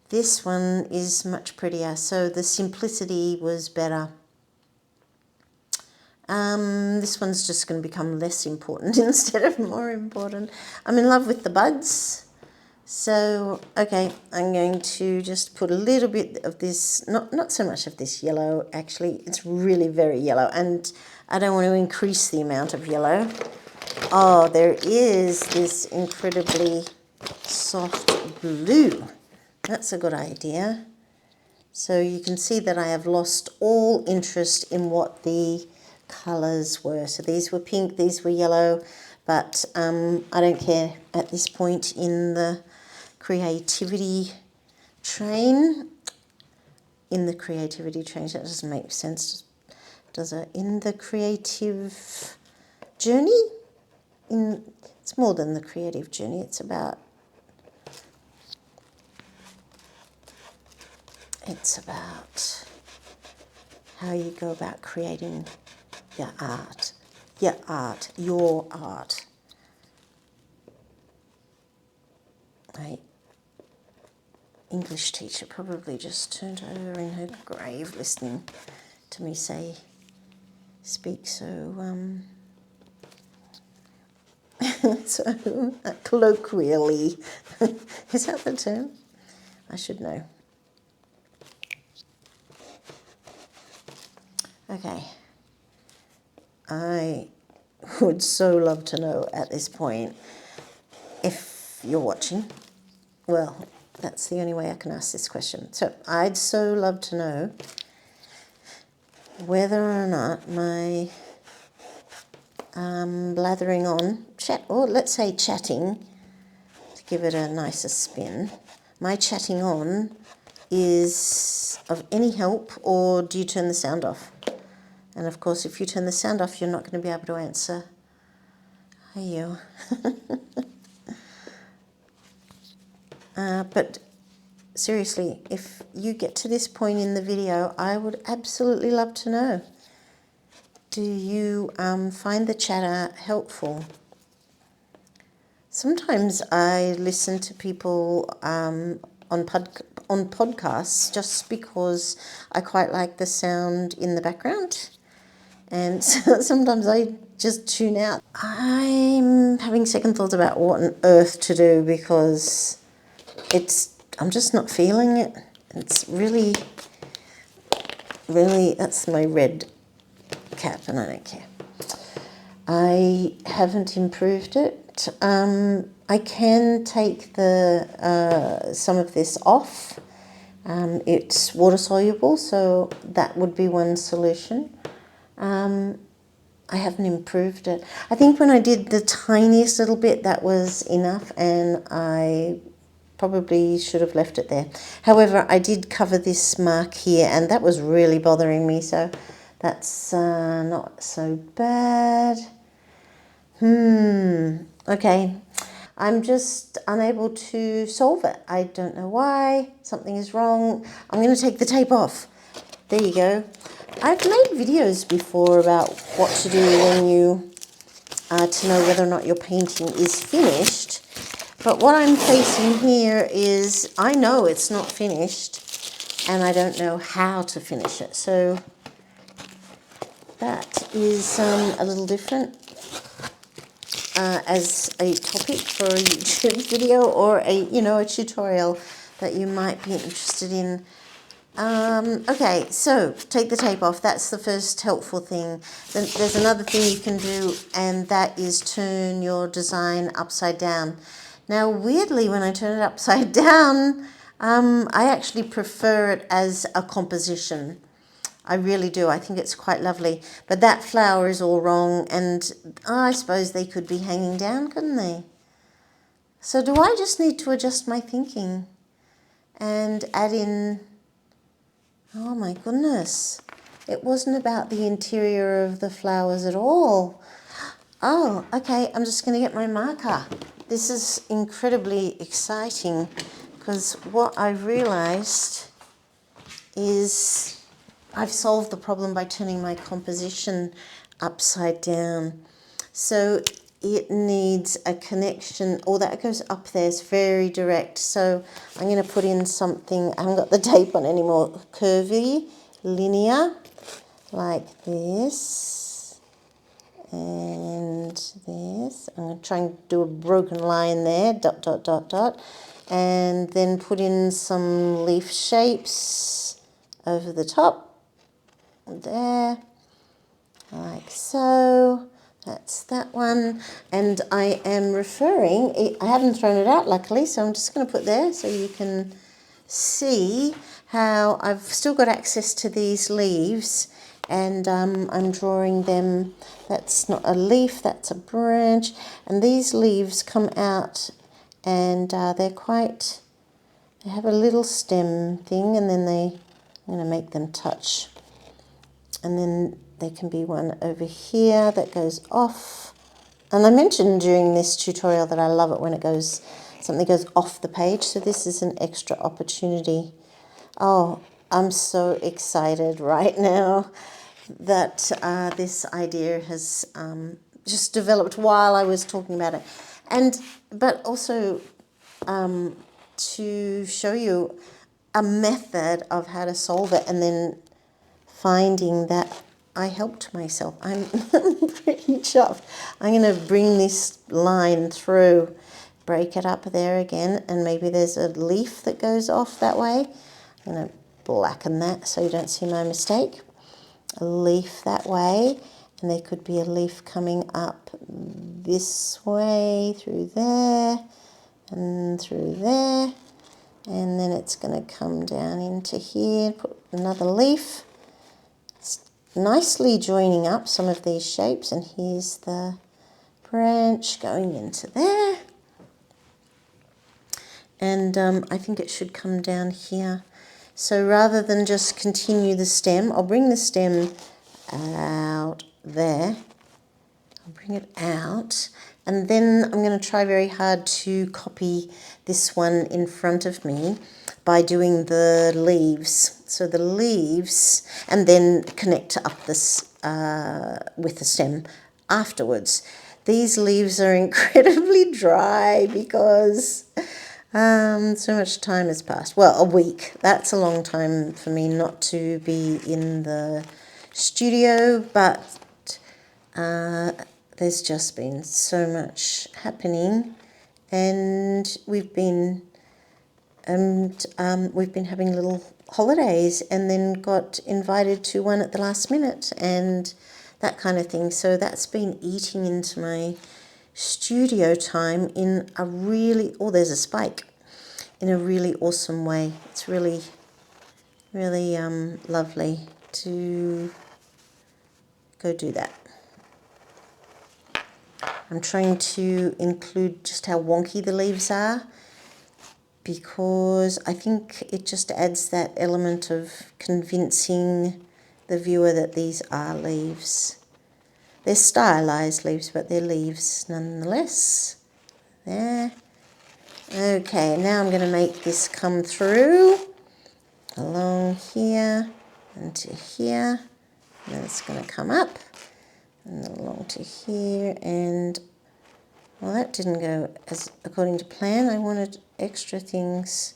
This one is much prettier, so the simplicity was better. This one's just going to become less important instead of more important. I'm in love with the buds. So, okay, I'm going to just put a little bit of this, not so much of this yellow, actually. It's really very yellow, and I don't want to increase the amount of yellow. Oh, there is this incredibly soft blue. That's a good idea. So you can see that I have lost all interest in what the colours were. So these were pink, these were yellow, but I don't care at this point in the creativity train. In the creativity train, that doesn't make sense, does it? In the creative journey? It's more than the creative journey, it's about how you go about creating your art. Your art. My English teacher probably just turned over in her grave listening to me speak so so colloquially. Is that the term? I should know. Okay. I would so love to know at this point, if you're watching, well, That's the only way I can ask this question. So I'd so love to know whether or not my blathering on, or let's say chatting, to give it a nicer spin, my chatting on is of any help, or do you turn the sound off? And of course, if you turn the sound off, you're not going to be able to answer, are you? But seriously, if you get to this point in the video, I would absolutely love to know. Do you find the chatter helpful? Sometimes I listen to people on podcasts just because I quite like the sound in the background. And so sometimes I just tune out. I'm having second thoughts about what on earth to do, because I'm just not feeling it. It's really, that's my red cap and I don't care. I haven't improved it. I can take some of this off. It's water soluble, so that would be one solution. I haven't improved it. I think when I did the tiniest little bit, that was enough, and I probably should have left it there. However, I did cover this mark here, and that was really bothering me, so that's not so bad. Okay. I'm just unable to solve it. I don't know why. Something is wrong. I'm going to take the tape off. There you go. I've made videos before about what to do when you to know whether or not your painting is finished. But what I'm facing here is I know it's not finished and I don't know how to finish it. So that is a little different as a topic for a YouTube video or a tutorial that you might be interested in. Okay, so take the tape off. That's the first helpful thing. Then there's another thing you can do, and that is turn your design upside down. Now, weirdly, when I turn it upside down, I actually prefer it as a composition. I really do. I think it's quite lovely. But that flower is all wrong, and I suppose they could be hanging down, couldn't they? So do I just need to adjust my thinking and add in... Oh my goodness, it wasn't about the interior of the flowers at all. Oh, okay, I'm just going to get my marker. This is incredibly exciting, because what I've realised is I've solved the problem by turning my composition upside down. So it needs a connection, or that goes up there, it's very direct. So I'm going to put in something, I haven't got the tape on anymore, curvy, linear, like this, and this. I'm going to try and do a broken line there, dot, dot, dot, dot, and then put in some leaf shapes over the top, there, like so. That's that one, and I am referring, I haven't thrown it out luckily, so I'm just going to put there so you can see how I've still got access to these leaves, and I'm drawing them. That's not a leaf, that's a branch, and these leaves come out, and they have a little stem thing, and then I'm going to make them touch, and then there can be one over here that goes off. And I mentioned during this tutorial that I love it when something goes off the page. So this is an extra opportunity. Oh, I'm so excited right now that this idea has just developed while I was talking about it. But also to show you a method of how to solve it, and then finding that I helped myself. I'm pretty chuffed. I'm going to bring this line through, break it up there again, and maybe there's a leaf that goes off that way. I'm going to blacken that so you don't see my mistake. A leaf that way, and there could be a leaf coming up this way, through there, and through there. And then it's going to come down into here, put another leaf. It's nicely joining up some of these shapes, and here's the branch going into there. And I think it should come down here. So rather than just continue the stem, I'll bring the stem out there. I'll bring it out, and then I'm going to try very hard to copy this one in front of me by doing the leaves. So the leaves, and then connect up this with the stem afterwards. These leaves are incredibly dry because so much time has passed. Well, a week. That's a long time for me not to be in the studio, but there's just been so much happening, and we've been having little holidays, and then got invited to one at the last minute and that kind of thing. So that's been eating into my studio time in a really, oh, there's a spike, in a really awesome way. It's really, really lovely to go do that. I'm trying to include just how wonky the leaves are, because I think it just adds that element of convincing the viewer that these are leaves. They're stylized leaves, but they're leaves nonetheless. There. Okay, now I'm going to make this come through along here and to here. And then it's going to come up and along to here, and well, that didn't go as according to plan. I wanted extra things.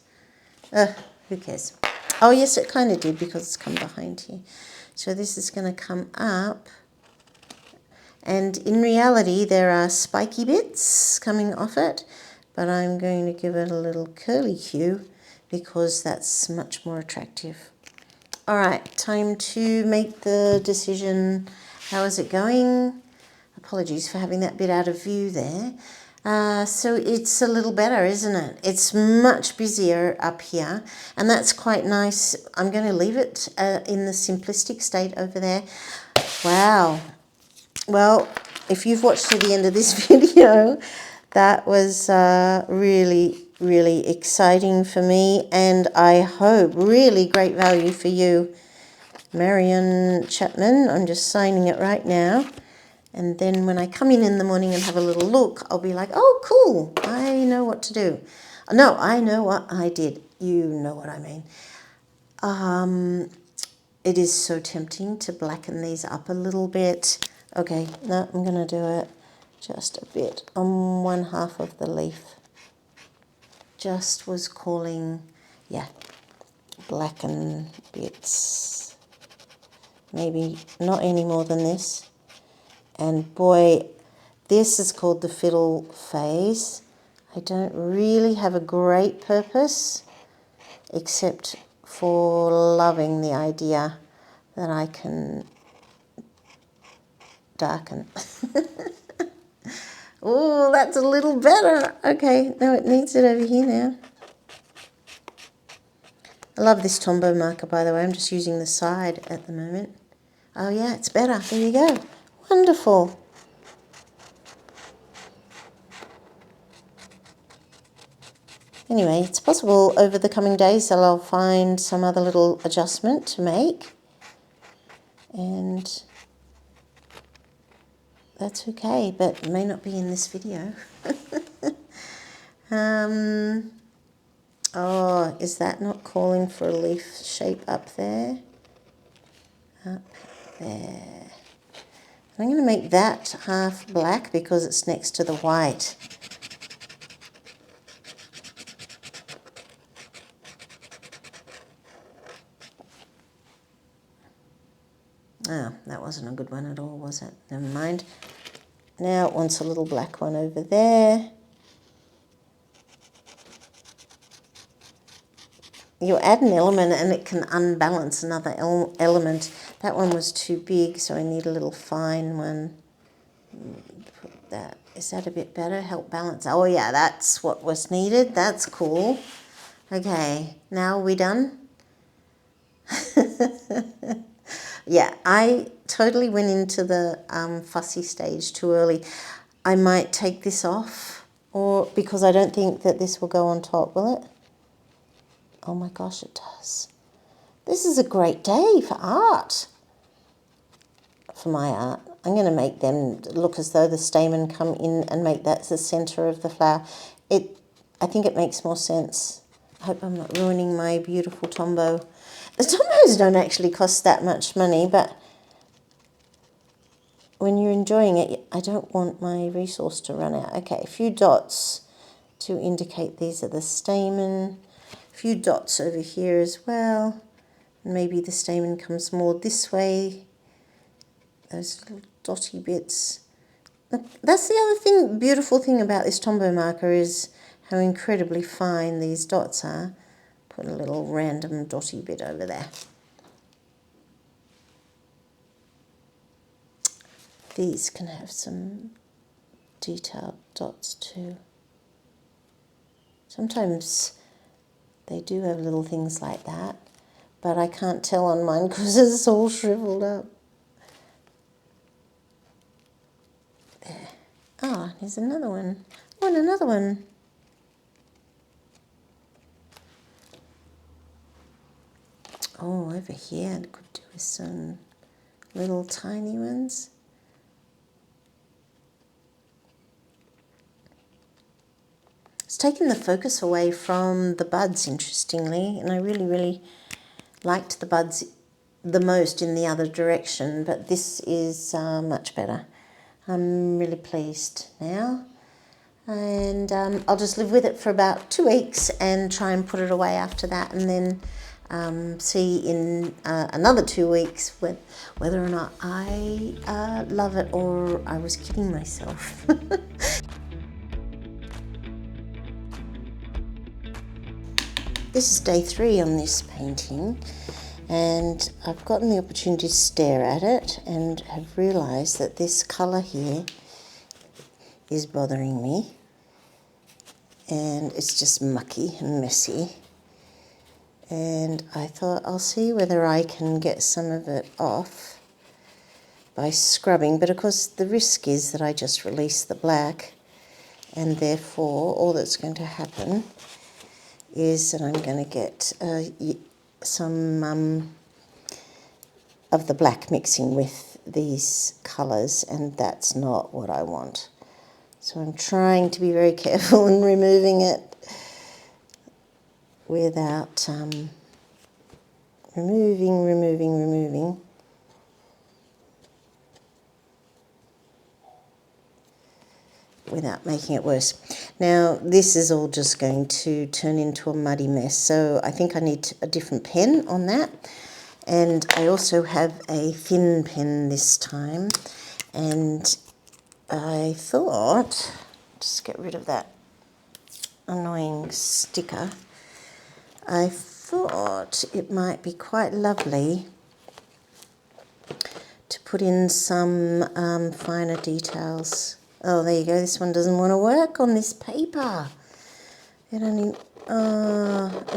Who cares? Oh yes, it kind of did, because it's come behind here. So this is going to come up, and in reality there are spiky bits coming off it, but I'm going to give it a little curly hue because that's much more attractive. All right, time to make the decision. How is it going? Apologies for having that bit out of view there. So it's a little better, isn't it? It's much busier up here, and that's quite nice. I'm going to leave it in the simplistic state over there. Wow. Well, if you've watched to the end of this video, that was really, really exciting for me, and I hope really great value for you. Marion Chapman, I'm just signing it right now. And then when I come in the morning and have a little look, I'll be like, oh, cool, I know what to do. No, I know what I did. You know what I mean. It is so tempting to blacken these up a little bit. Okay, no, I'm going to do it just a bit on one half of the leaf. Just was calling, yeah, blacken bits. Maybe not any more than this. And boy, this is called the fiddle phase. I don't really have a great purpose, except for loving the idea that I can darken. Oh, that's a little better. Okay, no, it needs it over here now. I love this Tombow marker, by the way. I'm just using the side at the moment. Oh yeah, it's better. There you go. Wonderful. Anyway, it's possible over the coming days that I'll find some other little adjustment to make, and that's okay, but it may not be in this video. Oh, is that not calling for a leaf shape up there? Up there. I'm going to make that half black because it's next to the white. Oh, that wasn't a good one at all, was it? Never mind. Now it wants a little black one over there. You add an element and it can unbalance another element. That one was too big, so I need a little fine one. Put that. Is that a bit better? Help balance. Oh yeah, that's what was needed. That's cool. Okay, now are we done? Yeah, I totally went into the fussy stage too early. I might take this off, or because I don't think that this will go on top, will it? Oh my gosh, it does. This is a great day for art, for my art. I'm going to make them look as though the stamen come in and make that the centre of the flower. I think it makes more sense. I hope I'm not ruining my beautiful Tombow. The Tombows don't actually cost that much money, but when you're enjoying it, I don't want my resource to run out. Okay, a few dots to indicate these are the stamen. A few dots over here as well. Maybe the stamen comes more this way. Those little dotty bits. That's the other thing, beautiful thing about this Tombow marker is how incredibly fine these dots are. Put a little random dotty bit over there. These can have some detailed dots too. Sometimes they do have little things like that, but I can't tell on mine because it's all shriveled up. There. Ah, here's another one. Oh, and another one. Oh, over here I could do with some little tiny ones. It's taken the focus away from the buds, interestingly, and I really, really liked the buds the most in the other direction, but this is much better. I'm really pleased now, and I'll just live with it for about 2 weeks and try and put it away after that, and then see in another 2 weeks whether or not I love it or I was kidding myself. This is day 3 on this painting, and I've gotten the opportunity to stare at it and have realised that this colour here is bothering me, and it's just mucky and messy, and I thought I'll see whether I can get some of it off by scrubbing, but of course the risk is that I just release the black, and therefore all that's going to happen is that I'm going to get some of the black mixing with these colours, and that's not what I want. So I'm trying to be very careful in removing it without removing. Without making it worse. Now this is all just going to turn into a muddy mess, so I think I need a different pen on that, and I also have a thin pen this time, and I thought, just get rid of that annoying sticker, I thought it might be quite lovely to put in some finer details. Oh, there you go. This one doesn't want to work on this paper. It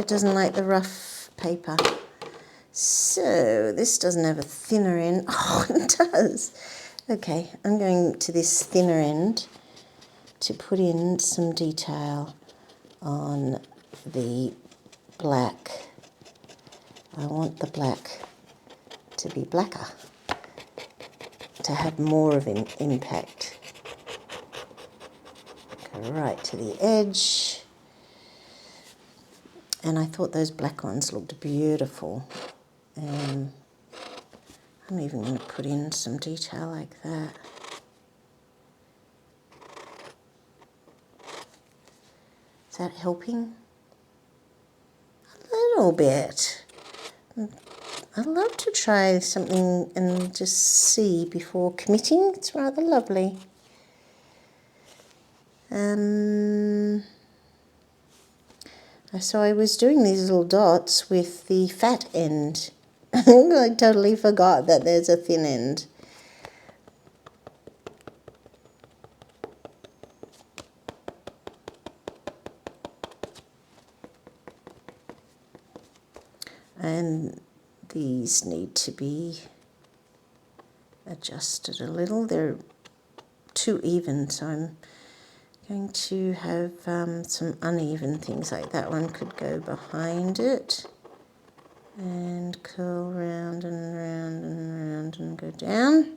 doesn't like the rough paper. So this doesn't have a thinner end. Oh, it does. Okay, I'm going to this thinner end to put in some detail on the black. I want the black to be blacker, to have more of an impact. Right to the edge, and I thought those black ones looked beautiful. I'm even going to put in some detail like that. Is that helping? A little bit. I'd love to try something and just see before committing. It's rather lovely. So I was doing these little dots with the fat end. I totally forgot that there's a thin end. And these need to be adjusted a little. They're too even, so I'm going to have some uneven things, like that one could go behind it and curl round and round and round and go down.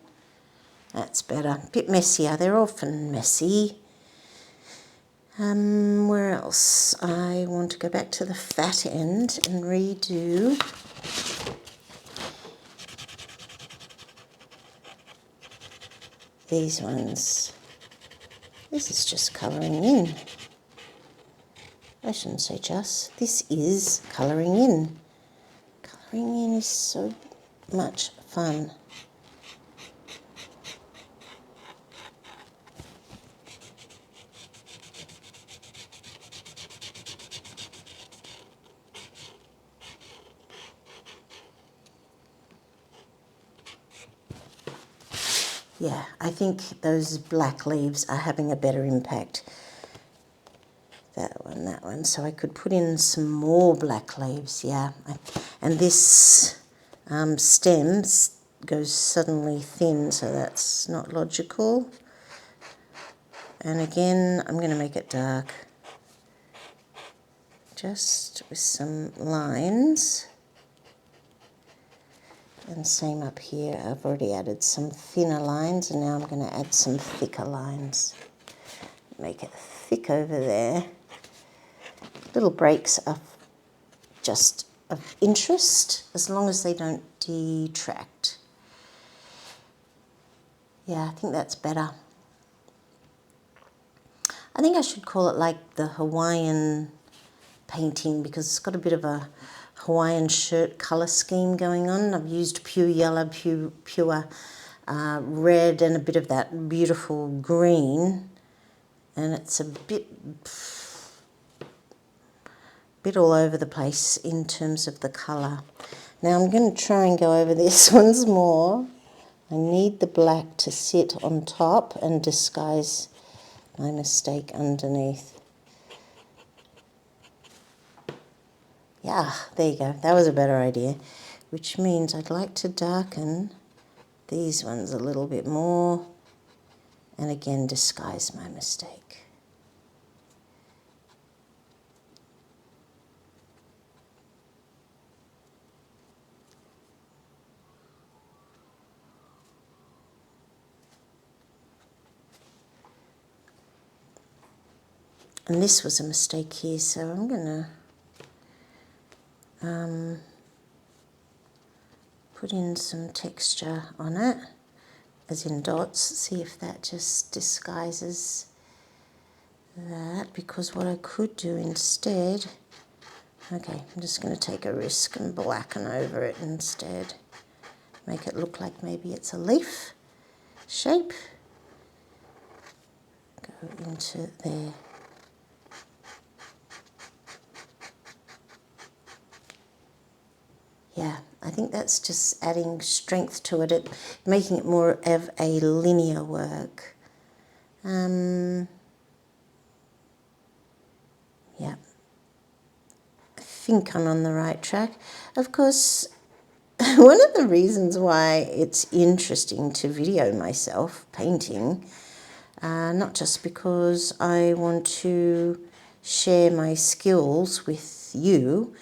That's better. A bit messier. They're often messy. Where else? I want to go back to the fat end and redo these ones. This is just colouring in. I shouldn't say just. This is colouring in. Colouring in is so much fun. Yeah, I think those black leaves are having a better impact. That one. So I could put in some more black leaves, yeah. And this stem goes suddenly thin, so that's not logical. And again, I'm going to make it dark. Just with some lines. And same up here, I've already added some thinner lines, and now I'm going to add some thicker lines. Make it thick over there. Little breaks are just of interest, as long as they don't detract. Yeah, I think that's better. I think I should call it like the Hawaiian painting, because it's got a bit of a Hawaiian shirt colour scheme going on. I've used pure yellow, pure red, and a bit of that beautiful green, and it's a bit all over the place in terms of the colour. Now I'm going to try and go over this once more. I need the black to sit on top and disguise my mistake underneath. Yeah, there you go. That was a better idea, which means I'd like to darken these ones a little bit more and again disguise my mistake. And this was a mistake here, so I'm going to put in some texture on it, as in dots, see if that just disguises that, because what I could do instead, okay, I'm just going to take a risk and blacken over it instead, make it look like maybe it's a leaf shape, go into there. Yeah, I think that's just adding strength to it, making it more of a linear work. Yeah, I think I'm on the right track. Of course, one of the reasons why it's interesting to video myself painting, not just because I want to share my skills with you,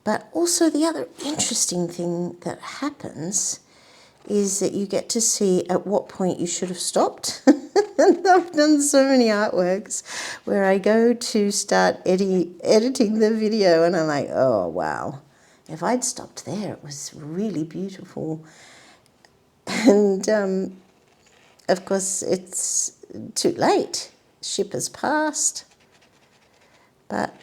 but also the other interesting thing that happens is that you get to see at what point you should have stopped. And I've done so many artworks where I go to start editing the video and I'm like, oh wow, if I'd stopped there, it was really beautiful. And of course it's too late, ship has passed, but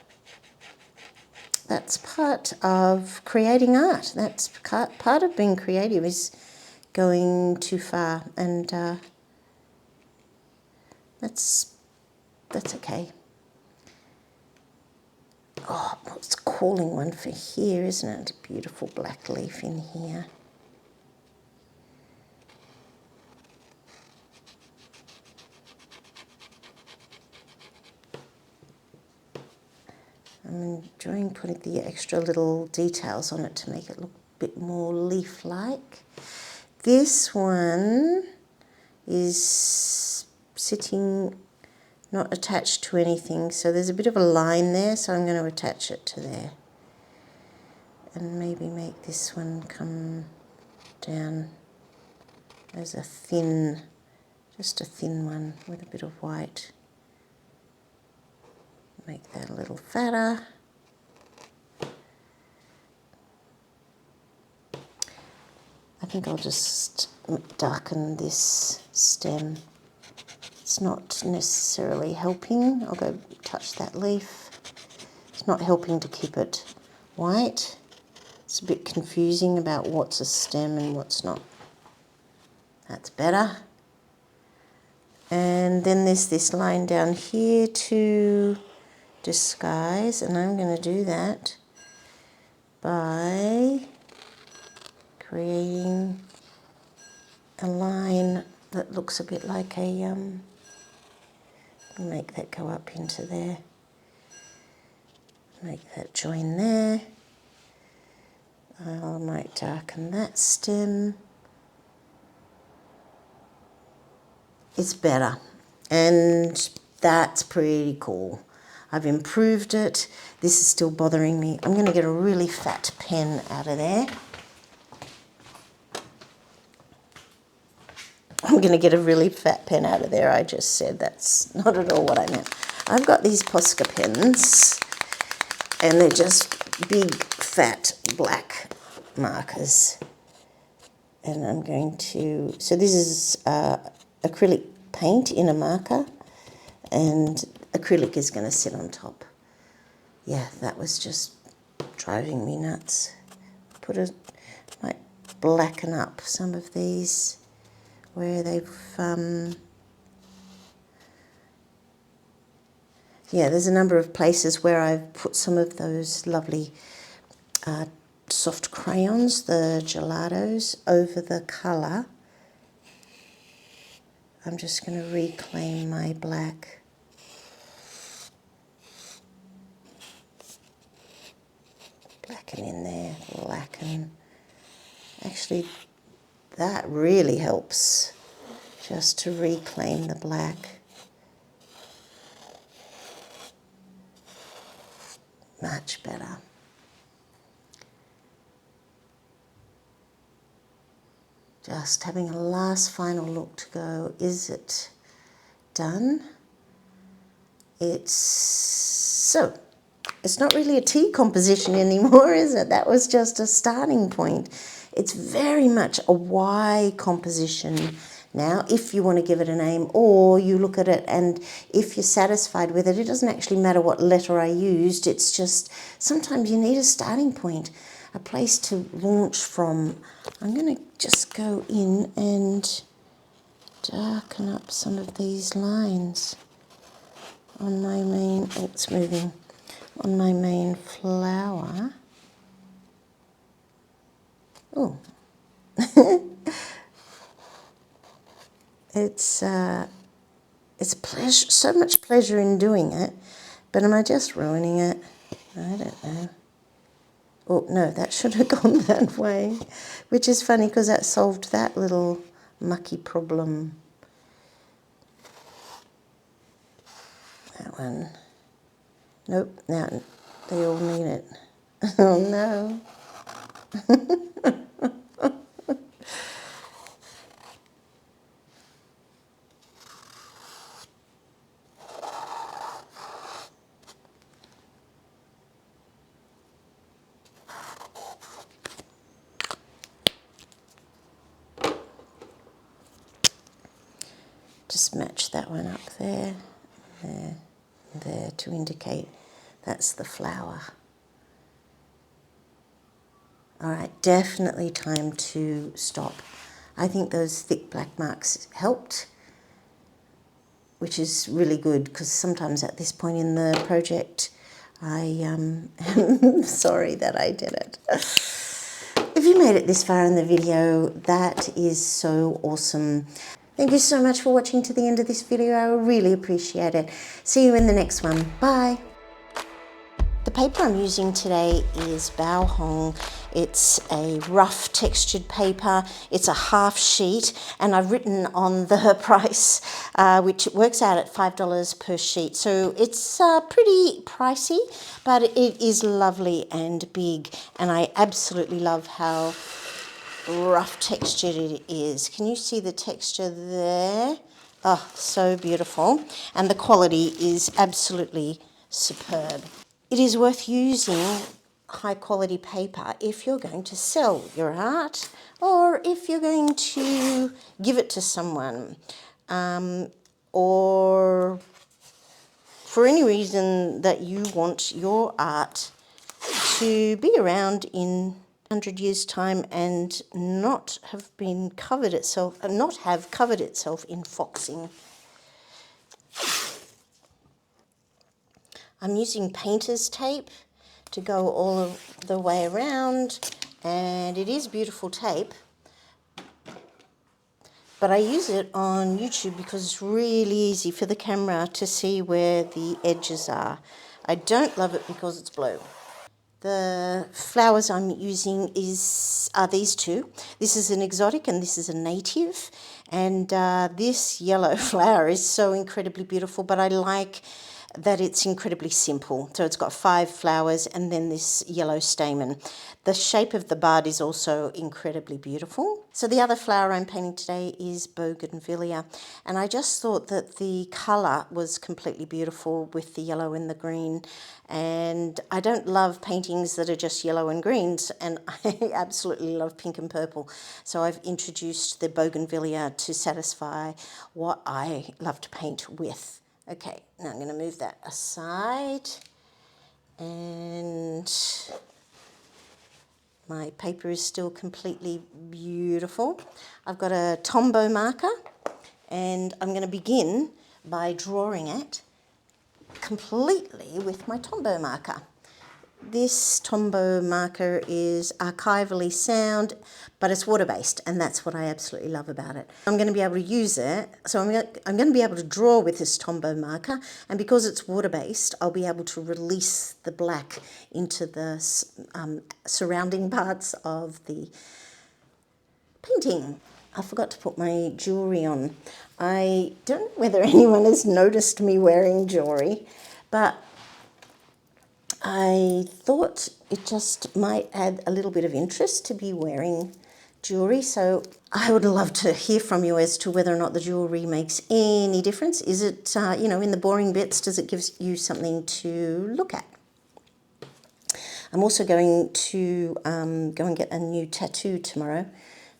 that's part of creating art. That's part of being creative, is going too far, and that's okay. Oh, what's calling one for here, isn't it? A beautiful black leaf in here. I'm enjoying putting the extra little details on it to make it look a bit more leaf-like. This one is sitting not attached to anything, so there's a bit of a line there, so I'm going to attach it to there. And maybe make this one come down as a thin, just a thin one with a bit of white. Make that a little fatter. I think I'll just darken this stem. It's not necessarily helping. I'll go touch that leaf. It's not helping to keep it white. It's a bit confusing about what's a stem and what's not. That's better. And then there's this line down here to disguise, and I'm going to do that by creating a line that looks a bit like a, make that go up into there, make that join there. I might darken that stem. It's better, and that's pretty cool. I've improved it. This is still bothering me. I'm going to get a really fat pen out of there. I'm going to get a really fat pen out of there. I just said that's not at all what I meant. I've got these Posca pens, and they're just big, fat, black markers. And I'm going to, so this is acrylic paint in a marker, and acrylic is going to sit on top. Yeah, that was just driving me nuts. Might blacken up some of these where they've, yeah, there's a number of places where I've put some of those lovely soft crayons, the gelatos, over the colour. I'm just going to reclaim my black. Blacken in there, blacken. Actually, that really helps, just to reclaim the black. Much better. Just having a last final look to go. Is it done? It's not really a tea composition anymore, is it? That was just a starting point. It's very much a Y composition now, if you want to give it a name, or you look at it and if you're satisfied with it, it doesn't actually matter what letter I used. It's just sometimes you need a starting point, a place to launch from. I'm going to just go in and darken up some of these lines on my main, oh, it's moving, on my main flower. Oh, it's pleasure, so much pleasure in doing it, but am I just ruining it? I don't know. Oh, no, that should have gone that way, which is funny because that solved that little mucky problem. That one. Nope, now they all need it. Oh, no. Just match that one up there, there, there, to indicate that's the flower. All right, definitely time to stop. I think those thick black marks helped, which is really good because sometimes at this point in the project, I am sorry that I did it. If you made it this far in the video, that is so awesome. Thank you so much for watching to the end of this video. I really appreciate it. See you in the next one. Bye. The paper I'm using today is Bao Hong. It's a rough textured paper. It's a half sheet, and I've written on the price, which works out at $5 per sheet. So it's pretty pricey, but it is lovely and big, and I absolutely love how rough textured it is. Can you see the texture there? Oh, so beautiful. And the quality is absolutely superb. It is worth using high quality paper if you're going to sell your art, or if you're going to give it to someone, or for any reason that you want your art to be around in 100 years' time and not have covered itself in foxing. I'm using painter's tape to go all the way around, and it is beautiful tape, but I use it on YouTube because it's really easy for the camera to see where the edges are. I don't love it because it's blue. The flowers I'm using are these two. This is an exotic and this is a native, and this yellow flower is so incredibly beautiful, but I like that it's incredibly simple. So it's got 5 flowers and then this yellow stamen. The shape of the bud is also incredibly beautiful. So the other flower I'm painting today is bougainvillea, and I just thought that the colour was completely beautiful with the yellow and the green, and I don't love paintings that are just yellow and greens, and I absolutely love pink and purple. So I've introduced the bougainvillea to satisfy what I love to paint with. Okay, now I'm going to move that aside, and my paper is still completely beautiful. I've got a Tombow marker, and I'm going to begin by drawing it completely with my Tombow marker. This Tombow marker is archivally sound, but it's water-based, and that's what I absolutely love about it. I'm going to be able to use it, so I'm going to be able to draw with this Tombow marker, and because it's water-based, I'll be able to release the black into the surrounding parts of the painting. I forgot to put my jewellery on. I don't know whether anyone has noticed me wearing jewellery, but I thought it just might add a little bit of interest to be wearing jewellery. So I would love to hear from you as to whether or not the jewellery makes any difference. Is it, in the boring bits, does it give you something to look at? I'm also going to go and get a new tattoo tomorrow.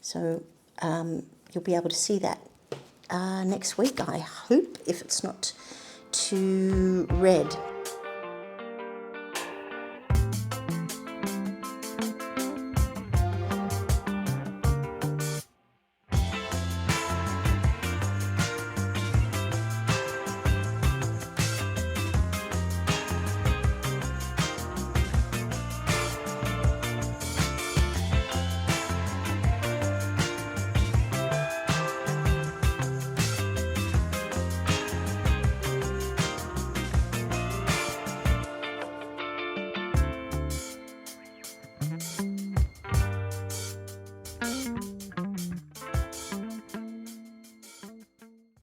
So you'll be able to see that next week, I hope, if it's not too red.